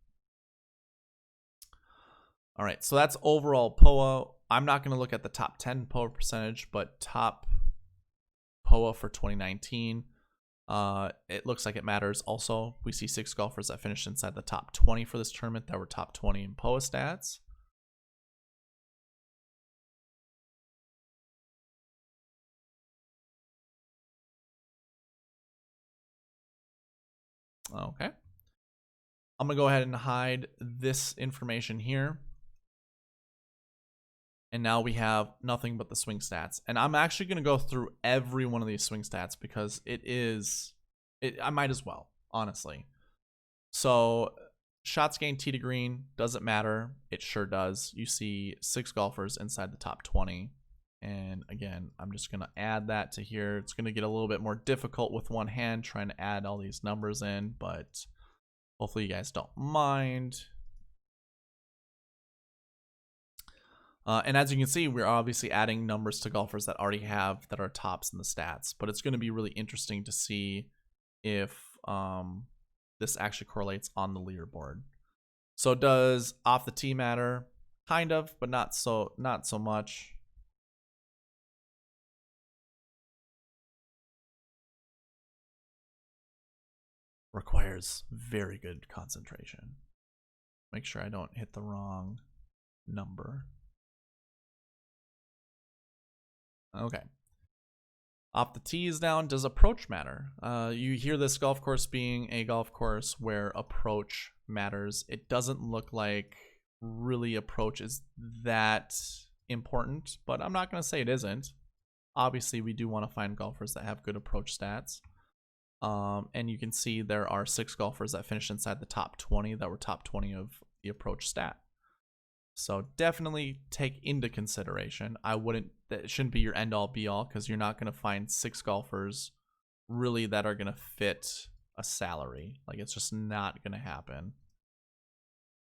All right, so that's overall POA. I'm not going to look at the top 10 POA percentage, but top POA for 2019. It looks like it matters also. We see 6 golfers that finished inside the top 20 for this tournament that were top 20 in POA stats. Okay. I'm going to go ahead and hide this information here. And now we have nothing but the swing stats. And I'm actually going to go through every one of these swing stats because I might as well, honestly. So shots gained tee to green, doesn't matter. It sure does. You see 6 golfers inside the top 20. And again, I'm just going to add that to here. It's going to get a little bit more difficult with one hand trying to add all these numbers in, but hopefully you guys don't mind. And as you can see, we're obviously adding numbers to golfers that already have that are tops in the stats. But it's going to be really interesting to see if this actually correlates on the leaderboard. So does off the tee matter? Kind of, but not so much. Requires very good concentration. Make sure I don't hit the wrong number. Okay. Off the tees down, does approach matter? You hear this golf course being a golf course where approach matters. It doesn't look like really approach is that important, but I'm not going to say it isn't. Obviously, we do want to find golfers that have good approach stats. And you can see there are 6 golfers that finished inside the top 20 that were top 20 of the approach stat. So definitely take into consideration. That shouldn't be your end all be all because you're not going to find 6 golfers really that are going to fit a salary. Like it's just not going to happen.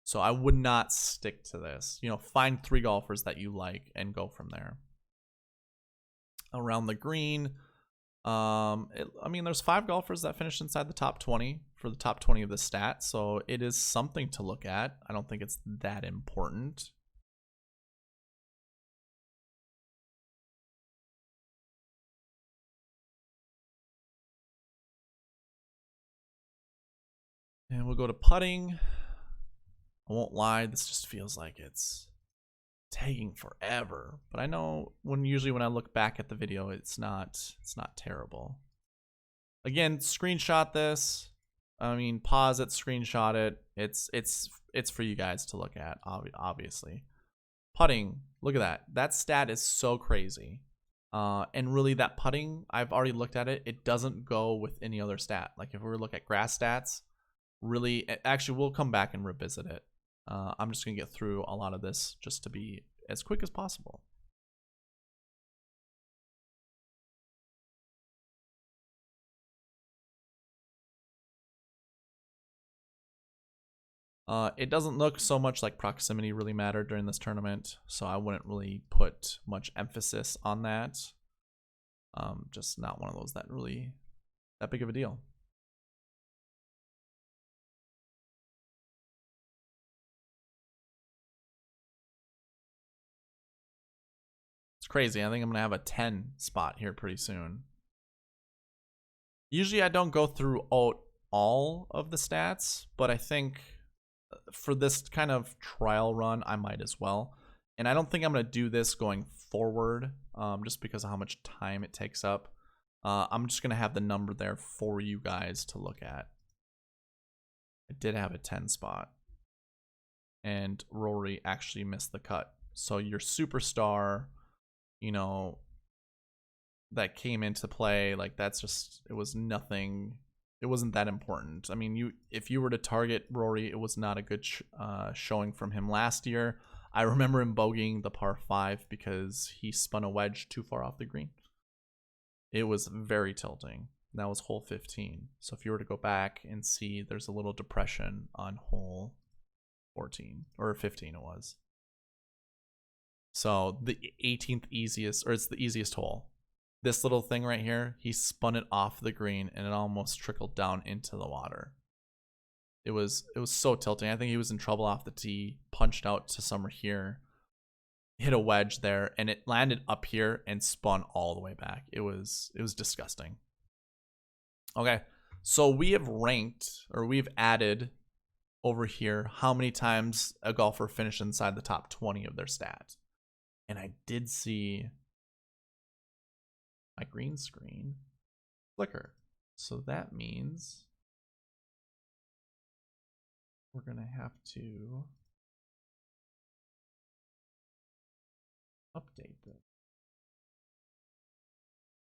So I would not stick to this. Find 3 golfers that you like and go from there. Around the green, there's 5 golfers that finished inside the top 20 for the top 20 of the stat, so it is something to look at. I don't think it's that important. And we'll go to putting. I won't lie, this just feels like it's taking forever, but I know usually when I look back at the video, it's not terrible. Again, screenshot this. Pause it, screenshot it. It's for you guys to look at, obviously. Putting, look at that. That stat is so crazy. And really that putting, I've already looked at it. It doesn't go with any other stat. Like if we were to look at grass stats, really, actually we'll come back and revisit it. I'm just going to get through a lot of this just to be as quick as possible. It doesn't look so much like proximity really mattered during this tournament, so I wouldn't really put much emphasis on that. Just not one of those that big of a deal. It's crazy. I think I'm going to have a 10 spot here pretty soon. Usually I don't go through all of the stats, but I think for this kind of trial run, I might as well. And I don't think I'm going to do this going forward just because of how much time it takes up. I'm just going to have the number there for you guys to look at. I did have a 10 spot. And Rory actually missed the cut. So your superstar, that came into play. Like that's just, it was nothing. It wasn't that important. I mean, if you were to target Rory, it was not a good showing from him last year. I remember him bogeying the par 5 because he spun a wedge too far off the green. It was very tilting. That was hole 15. So if you were to go back and see, there's a little depression on hole 14 or 15 it was. So the 18th easiest, or it's the easiest hole. This little thing right here, he spun it off the green and it almost trickled down into the water. It was so tilting. I think he was in trouble off the tee, punched out to somewhere here, hit a wedge there, and it landed up here and spun all the way back. It was disgusting. Okay, so we have ranked, or we've added over here how many times a golfer finished inside the top 20 of their stat. And I did see my green screen flicker. So that means we're going to have to update this.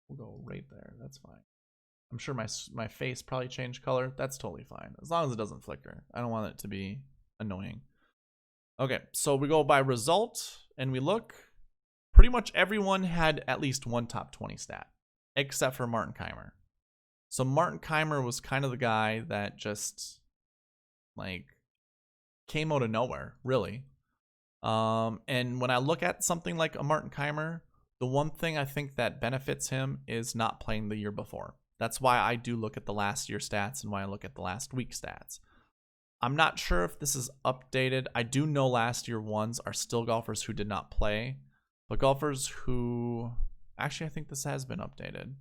We'll go right there. That's fine. I'm sure my face probably changed color. That's totally fine. As long as it doesn't flicker. I don't want it to be annoying. Okay, so we go by result and we look. Pretty much everyone had at least one top 20 stat, except for Martin Kaymer. So Martin Kaymer was kind of the guy that just like came out of nowhere, really. And when I look at something like a Martin Kaymer, the one thing I think that benefits him is not playing the year before. That's why I do look at the last year stats and why I look at the last week stats. I'm not sure if this is updated. I do know last year ones are still golfers who did not play, but golfers who, actually I think this has been updated.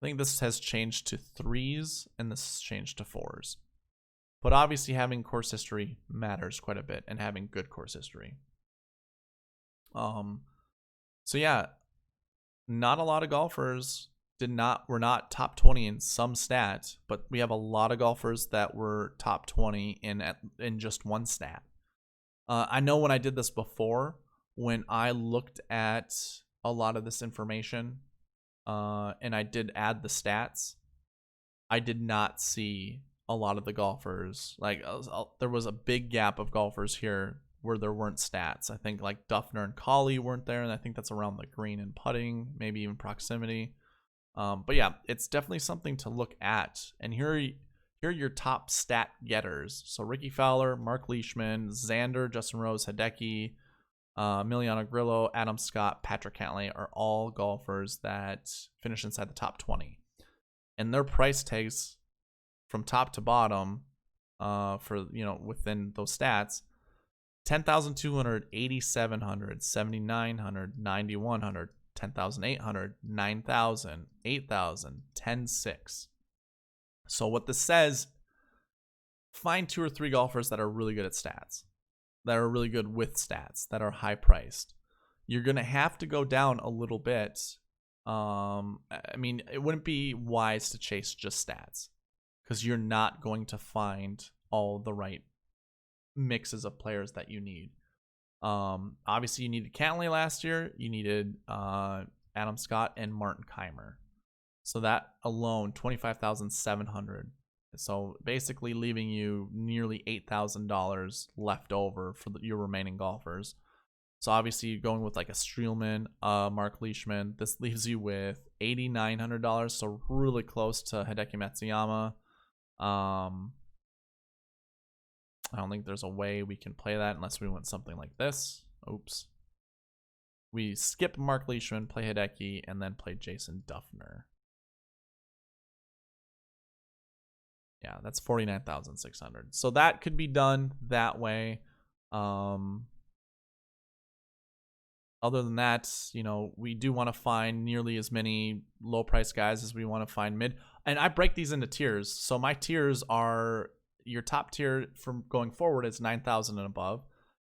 I think this has changed to 3s and this has changed to 4s. But obviously having course history matters quite a bit and having good course history. So yeah, not a lot of golfers were not top 20 in some stat, but we have a lot of golfers that were top 20 in just one stat. I know when I did this before, when I looked at a lot of this information, and I did add the stats, I did not see a lot of the golfers. Like there was a big gap of golfers here where there weren't stats. I think like Duffner and Colley weren't there, and I think that's around the green and putting, maybe even proximity. But yeah, it's definitely something to look at. And here are your top stat getters. So Ricky Fowler, Mark Leishman, Xander, Justin Rose, Hideki, Emiliano Grillo, Adam Scott, Patrick Cantlay are all golfers that finish inside the top 20. And their price tags from top to bottom for, within those stats, 10,200, 8,700, 7,900, 9,100, 10,800, 9,000, 8,000, 10,600. So what this says, find 2 or 3 golfers that are really good at stats, that are really good with stats, that are high priced. You're going to have to go down a little bit. I mean, it wouldn't be wise to chase just stats because you're not going to find all the right mixes of players that you need. Obviously you needed Cantlay last year. You needed Adam Scott and Martin Kaymer. So that alone, $25,700. So basically leaving you nearly $8,000 left over for your remaining golfers. So obviously you're going with like a Streelman, Mark Leishman. This leaves you with $8,900. So really close to Hideki Matsuyama. I don't think there's a way we can play that unless we want something like this. Oops. We skip Mark Leishman, play Hideki, and then play Jason Duffner. Yeah, that's $49,600. So that could be done that way. Other than that, we do want to find nearly as many low price guys as we want to find mid. And I break these into tiers. So my tiers are, your top tier from going forward is 9,000 and above.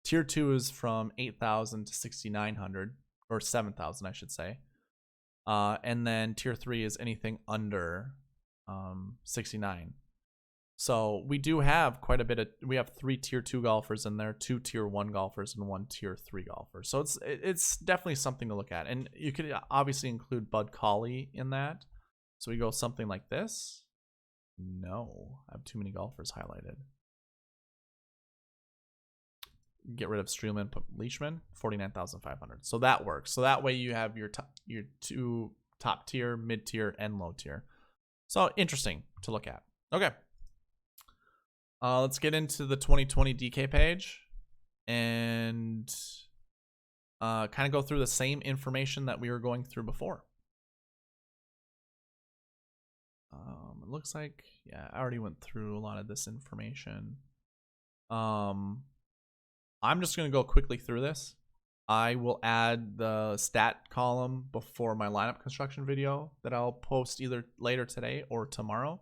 Tier 2 is from 8,000 to 6,900, or 7,000, I should say. And then tier 3 is anything under 69. So we do have quite a bit of, we have 3 tier 2 golfers in there, 2 tier 1 golfers, and 1 tier 3 golfer. So it's definitely something to look at. And you could obviously include Bud Colley in that. So we go something like this. No, I have too many golfers highlighted. Get rid of Streelman, put Leishman, 49,500. So that works. So that way you have your 2 top tier, mid tier, and low tier. So interesting to look at. Okay. Let's get into the 2020 DK page and kind of go through the same information that we were going through before. It looks like, yeah, I already went through a lot of this information. I'm just going to go quickly through this. I will add the stat column before my lineup construction video that I'll post either later today or tomorrow.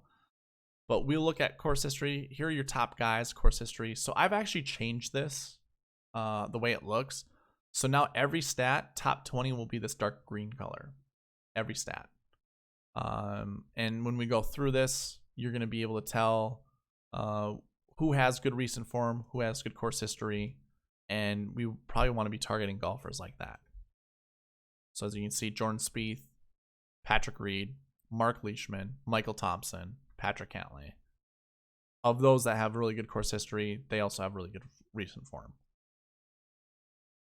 But we'll look at course history. Here are your top guys, course history. So I've actually changed this, the way it looks. So now every stat, top 20 will be this dark green color. Every stat. And when we go through this, you're going to be able to tell who has good recent form, who has good course history, and we probably want to be targeting golfers like that. So as you can see, Jordan Spieth, Patrick Reed, Mark Leishman, Michael Thompson, Patrick Cantlay. Of those that have really good course history, they also have really good recent form.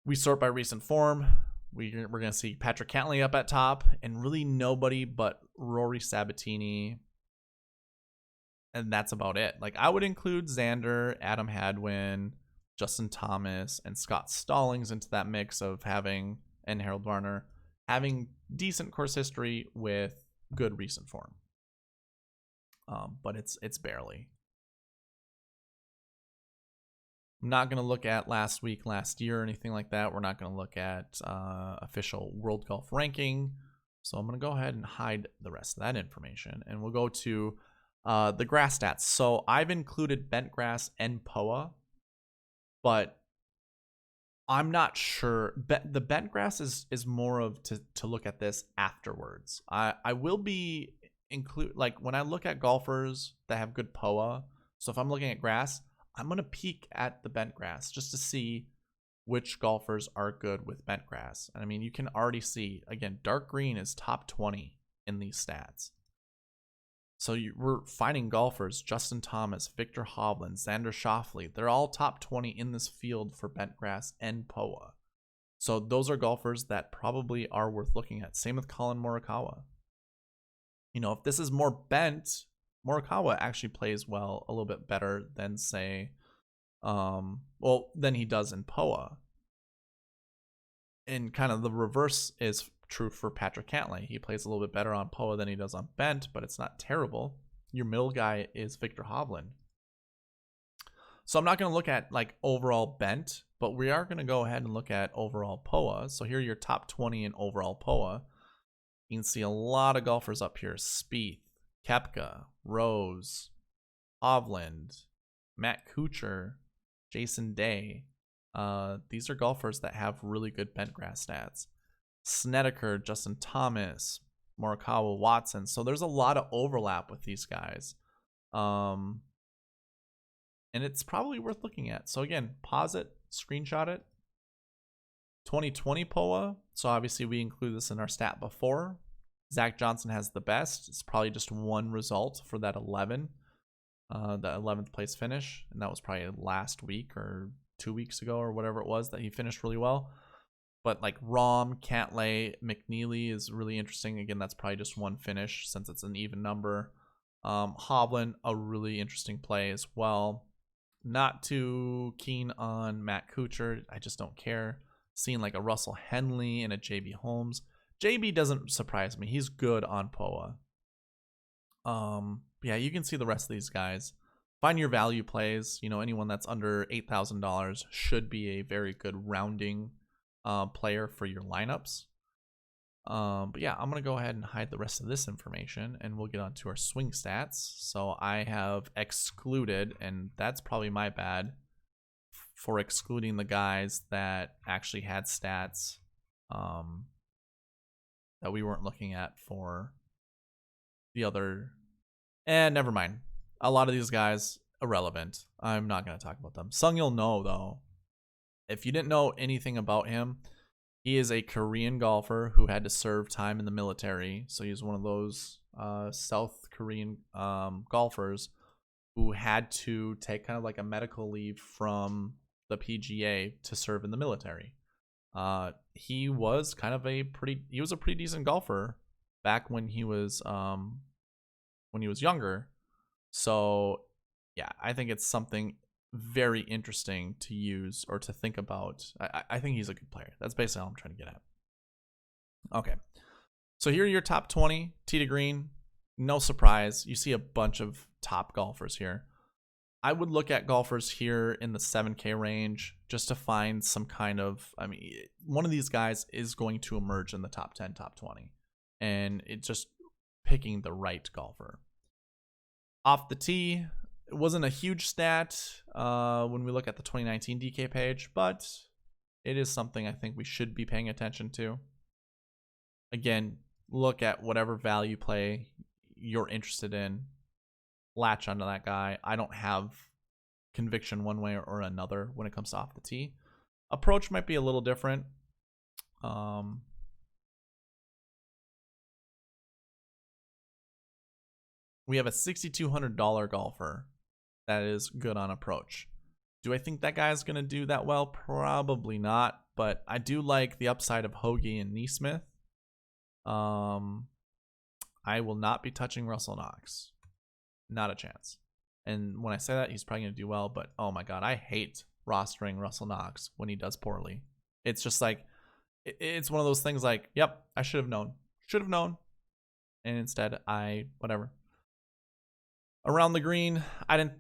We sort by recent form. We're going to see Patrick Cantlay up at top, and really nobody but Rory Sabatini. And that's about it. Like, I would include Xander, Adam Hadwin, Justin Thomas, and Scott Stallings into that mix of having, and Harold Varner, having decent course history with good recent form. But it's barely. I'm not going to look at last week, last year, or anything like that. We're not going to look at official World Golf Ranking. So I'm going to go ahead and hide the rest of that information. And we'll go to the grass stats. So I've included bent grass and POA, but I'm not sure. The bent grass is more of to look at this afterwards. I will be like when I look at golfers that have good POA. So if I'm looking at grass, I'm going to peek at the bent grass just to see which golfers are good with bent grass. And I mean, you can already see, again, dark green is top 20 in these stats. So we're finding golfers, Justin Thomas, Victor Hovland, Xander Schauffele. They're all top 20 in this field for bent grass and POA. So those are golfers that probably are worth looking at. Same with Colin Morikawa. You know, if this is more bent, Morikawa actually plays well, a little bit better than, say, than he does in POA. And kind of the reverse is true for Patrick Cantlay. He plays a little bit better on POA than he does on bent, but it's not terrible. Your middle guy is Victor Hovland. So I'm not going to look at like overall bent, but we are going to go ahead and look at overall POA. So here are your top 20 in overall POA. You can see a lot of golfers up here. Spieth, Koepka, Rose, Hovland, Matt Kuchar, Jason Day. These are golfers that have really good bent grass stats. Snedeker, Justin Thomas, Morikawa, Watson. So there's a lot of overlap with these guys. And it's probably worth looking at. So again, pause it, screenshot it. 2020 POA. So obviously we include this in our stat before. Zach Johnson has the best. It's probably just one result for that 11, the 11th place finish. And that was probably last week or 2 weeks ago or whatever it was that he finished really well. But like Rahm, Cantlay, McNeely is really interesting. Again, that's probably just one finish since it's an even number. Hovland, a really interesting play as well. Not too keen on Matt Kuchar. I just don't care. Seeing like a Russell Henley and a JB Holmes. JB doesn't surprise me. He's good on POA. Yeah, you can see the rest of these guys. Find your value plays. You know, anyone that's under $8,000 should be a very good rounding player for your lineups. But yeah, I'm going to go ahead and hide the rest of this information and we'll get on to our swing stats. So I have excluded, and that's probably my bad for excluding the guys that actually had stats that we weren't looking at for the other. And never mind. A lot of these guys, irrelevant. I'm not going to talk about them. Sung Yul No, though. If you didn't know anything about him, he is a Korean golfer who had to serve time in the military. So he's one of those South Korean golfers who had to take kind of like a medical leave from the PGA to serve in the military. He was kind of a pretty decent golfer back when he was younger. So yeah, I think it's something very interesting to use or to think about. I think he's a good player. That's basically all I'm trying to get at. Okay. So here are your top 20, tee to green. No surprise. You see a bunch of top golfers here. I would look at golfers here in the 7K range just to find some kind of, one of these guys is going to emerge in the top 10, top 20. And it's just picking the right golfer. Off the tee, it wasn't a huge stat when we look at the 2019 DK page, but it is something I think we should be paying attention to. Again, look at whatever value play you're interested in. Latch onto that guy. I don't have conviction one way or another when it comes to off the tee. Approach might be a little different. We have a $6,200 golfer that is good on approach. Do I think that guy's going to do that well? Probably not, but I do like the upside of Hoagie and Neesmith. I will not be touching Russell Knox. Not a chance. And when I say that, he's probably going to do well, but oh my God, I hate rostering Russell Knox when he does poorly. It's just like, it's one of those things like, yep, I should have known. And instead, whatever. Around the green,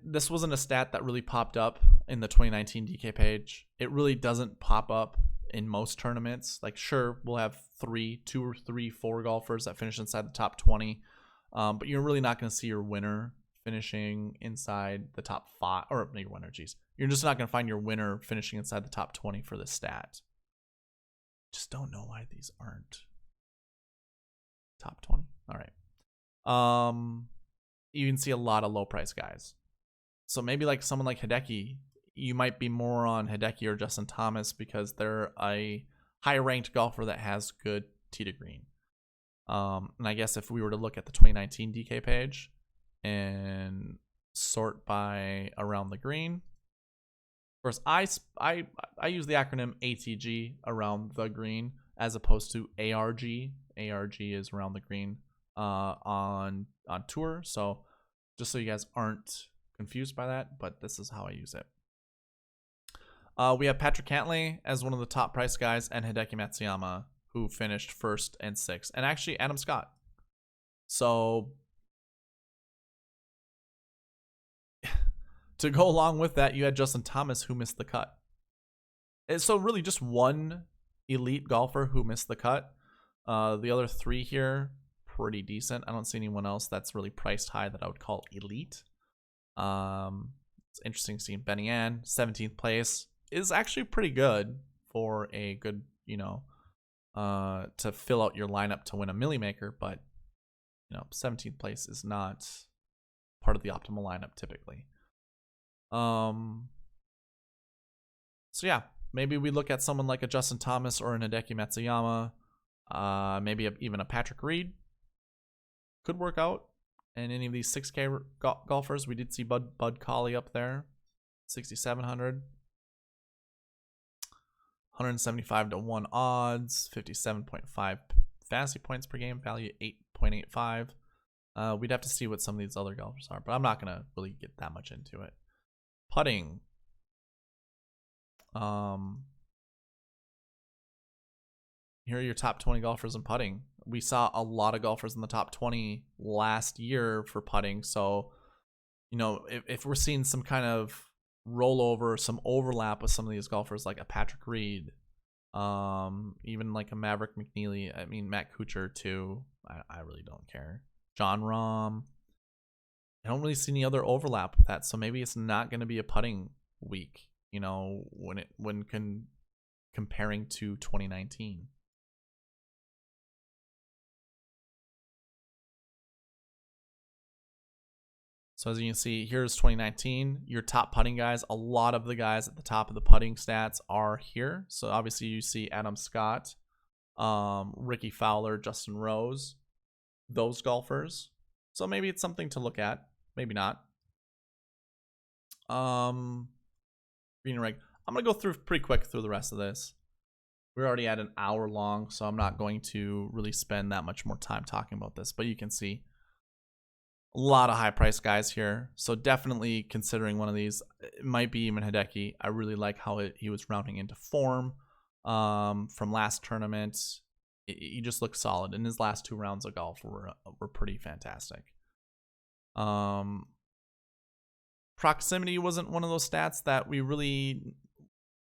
this wasn't a stat that really popped up in the 2019 DK page. It really doesn't pop up in most tournaments. Like, sure, we'll have 2 or 3, 4 golfers that finish inside the top 20. But you're really not going to see your winner finishing inside the top 5, or your winner, geez. You're just not going to find your winner finishing inside the top 20 for this stat. Just don't know why these aren't top 20. All right. You can see a lot of low price guys. So maybe like someone like Hideki, you might be more on Hideki or Justin Thomas because they're a high ranked golfer that has good tee to green. And I guess if we were to look at the 2019 DK page and sort by around the green, of course, I use the acronym ATG, around the green, as opposed to ARG. ARG is around the green on tour. So just so you guys aren't confused by that, but this is how I use it. We have Patrick Cantlay as one of the top price guys, and Hideki Matsuyama, who finished 1st and 6th, and actually Adam Scott. So to go along with that, you had Justin Thomas, who missed the cut. And so really just one elite golfer who missed the cut. The other 3 here, pretty decent. I don't see anyone else that's really priced high that I would call elite. It's interesting seeing Benny Ann, 17th place, is actually pretty good for a good, to fill out your lineup to win a Millie Maker, but 17th place is not part of the optimal lineup typically. So yeah, maybe we look at someone like a Justin Thomas or an Hideki Matsuyama, maybe even a Patrick Reed could work out. And any of these 6K golfers, we did see Bud Colley up there, 6,700. 175 to 1 odds, 57.5 fantasy points per game, value 8.85. We'd have to see what some of these other golfers are, but I'm not going to really get that much into it. Putting. Here are your top 20 golfers in putting. We saw a lot of golfers in the top 20 last year for putting. So, if we're seeing some kind of rollover, some overlap with some of these golfers like a Patrick Reed, even like a Maverick McNeely, Matt Kuchar too, I really don't care. John Rahm, I don't really see any other overlap with that, so maybe it's not going to be a putting week, when comparing to 2019. So as you can see, here's 2019, your top putting guys. A lot of the guys at the top of the putting stats are here. So obviously you see Adam Scott, Ricky Fowler, Justin Rose, those golfers. So maybe it's something to look at, maybe not. Green reg. I'm gonna go through pretty quick through the rest of this. We're already at an hour long, so I'm not going to really spend that much more time talking about this, but you can see a lot of high price guys here. So definitely considering one of these. It might be even Hideki. I really like how he was rounding into form from last tournament. He just looked solid, and his last 2 rounds of golf were pretty fantastic. Proximity wasn't one of those stats that we really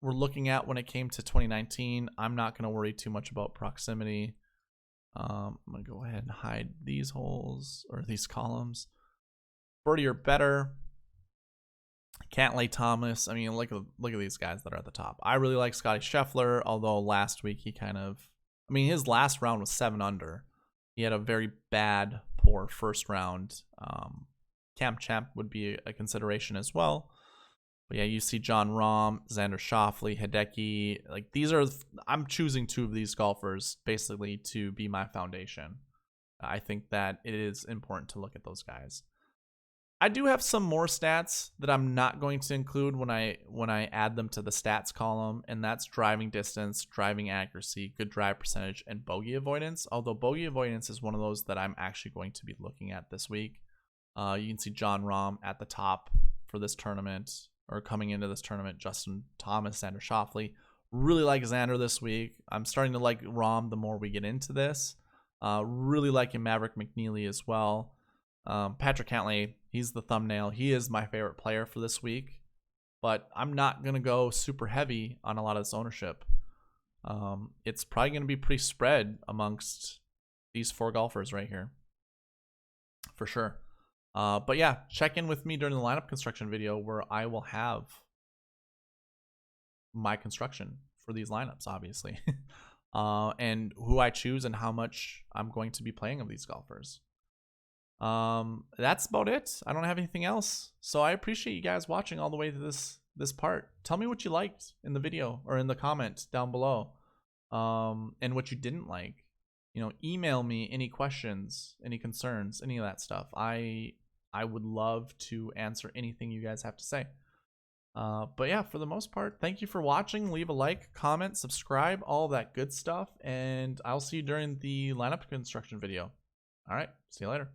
were looking at when it came to 2019. I'm not going to worry too much about proximity. I'm going to go ahead and hide these holes or these columns. Birdie or better. Cantlay Thomas. I mean, look at these guys that are at the top. I really like Scotty Scheffler, although last week he kind of, I mean, his last round was 7 under. He had a very bad, poor first round. Cam Champ would be a consideration as well. But yeah, you see John Rahm, Xander Schauffele, Hideki. Like, these are, I'm choosing 2 of these golfers basically to be my foundation. I think that it is important to look at those guys. I do have some more stats that I'm not going to include when I add them to the stats column, and that's driving distance, driving accuracy, good drive percentage, and bogey avoidance. Although bogey avoidance is one of those that I'm actually going to be looking at this week. You can see John Rahm at the top for this tournament, or coming into this tournament. Justin Thomas, Xander Schauffele. Really like Xander this week. I'm starting to like Rahm the more we get into this. Really liking Maverick McNeely as well. Patrick Cantlay, he's the thumbnail. He is my favorite player for this week, but I'm not going to go super heavy on a lot of this ownership. It's probably going to be pretty spread amongst these 4 golfers right here, for sure. But yeah, check in with me during the lineup construction video where I will have my construction for these lineups, obviously, and who I choose and how much I'm going to be playing of these golfers. That's about it. I don't have anything else. So I appreciate you guys watching all the way to this part. Tell me what you liked in the video or in the comment down below, and what you didn't like. You know, email me any questions, any concerns, any of that stuff. I would love to answer anything you guys have to say. But yeah, for the most part, thank you for watching. Leave a like, comment, subscribe, all that good stuff, and I'll see you during the lineup construction video. All right, see you later.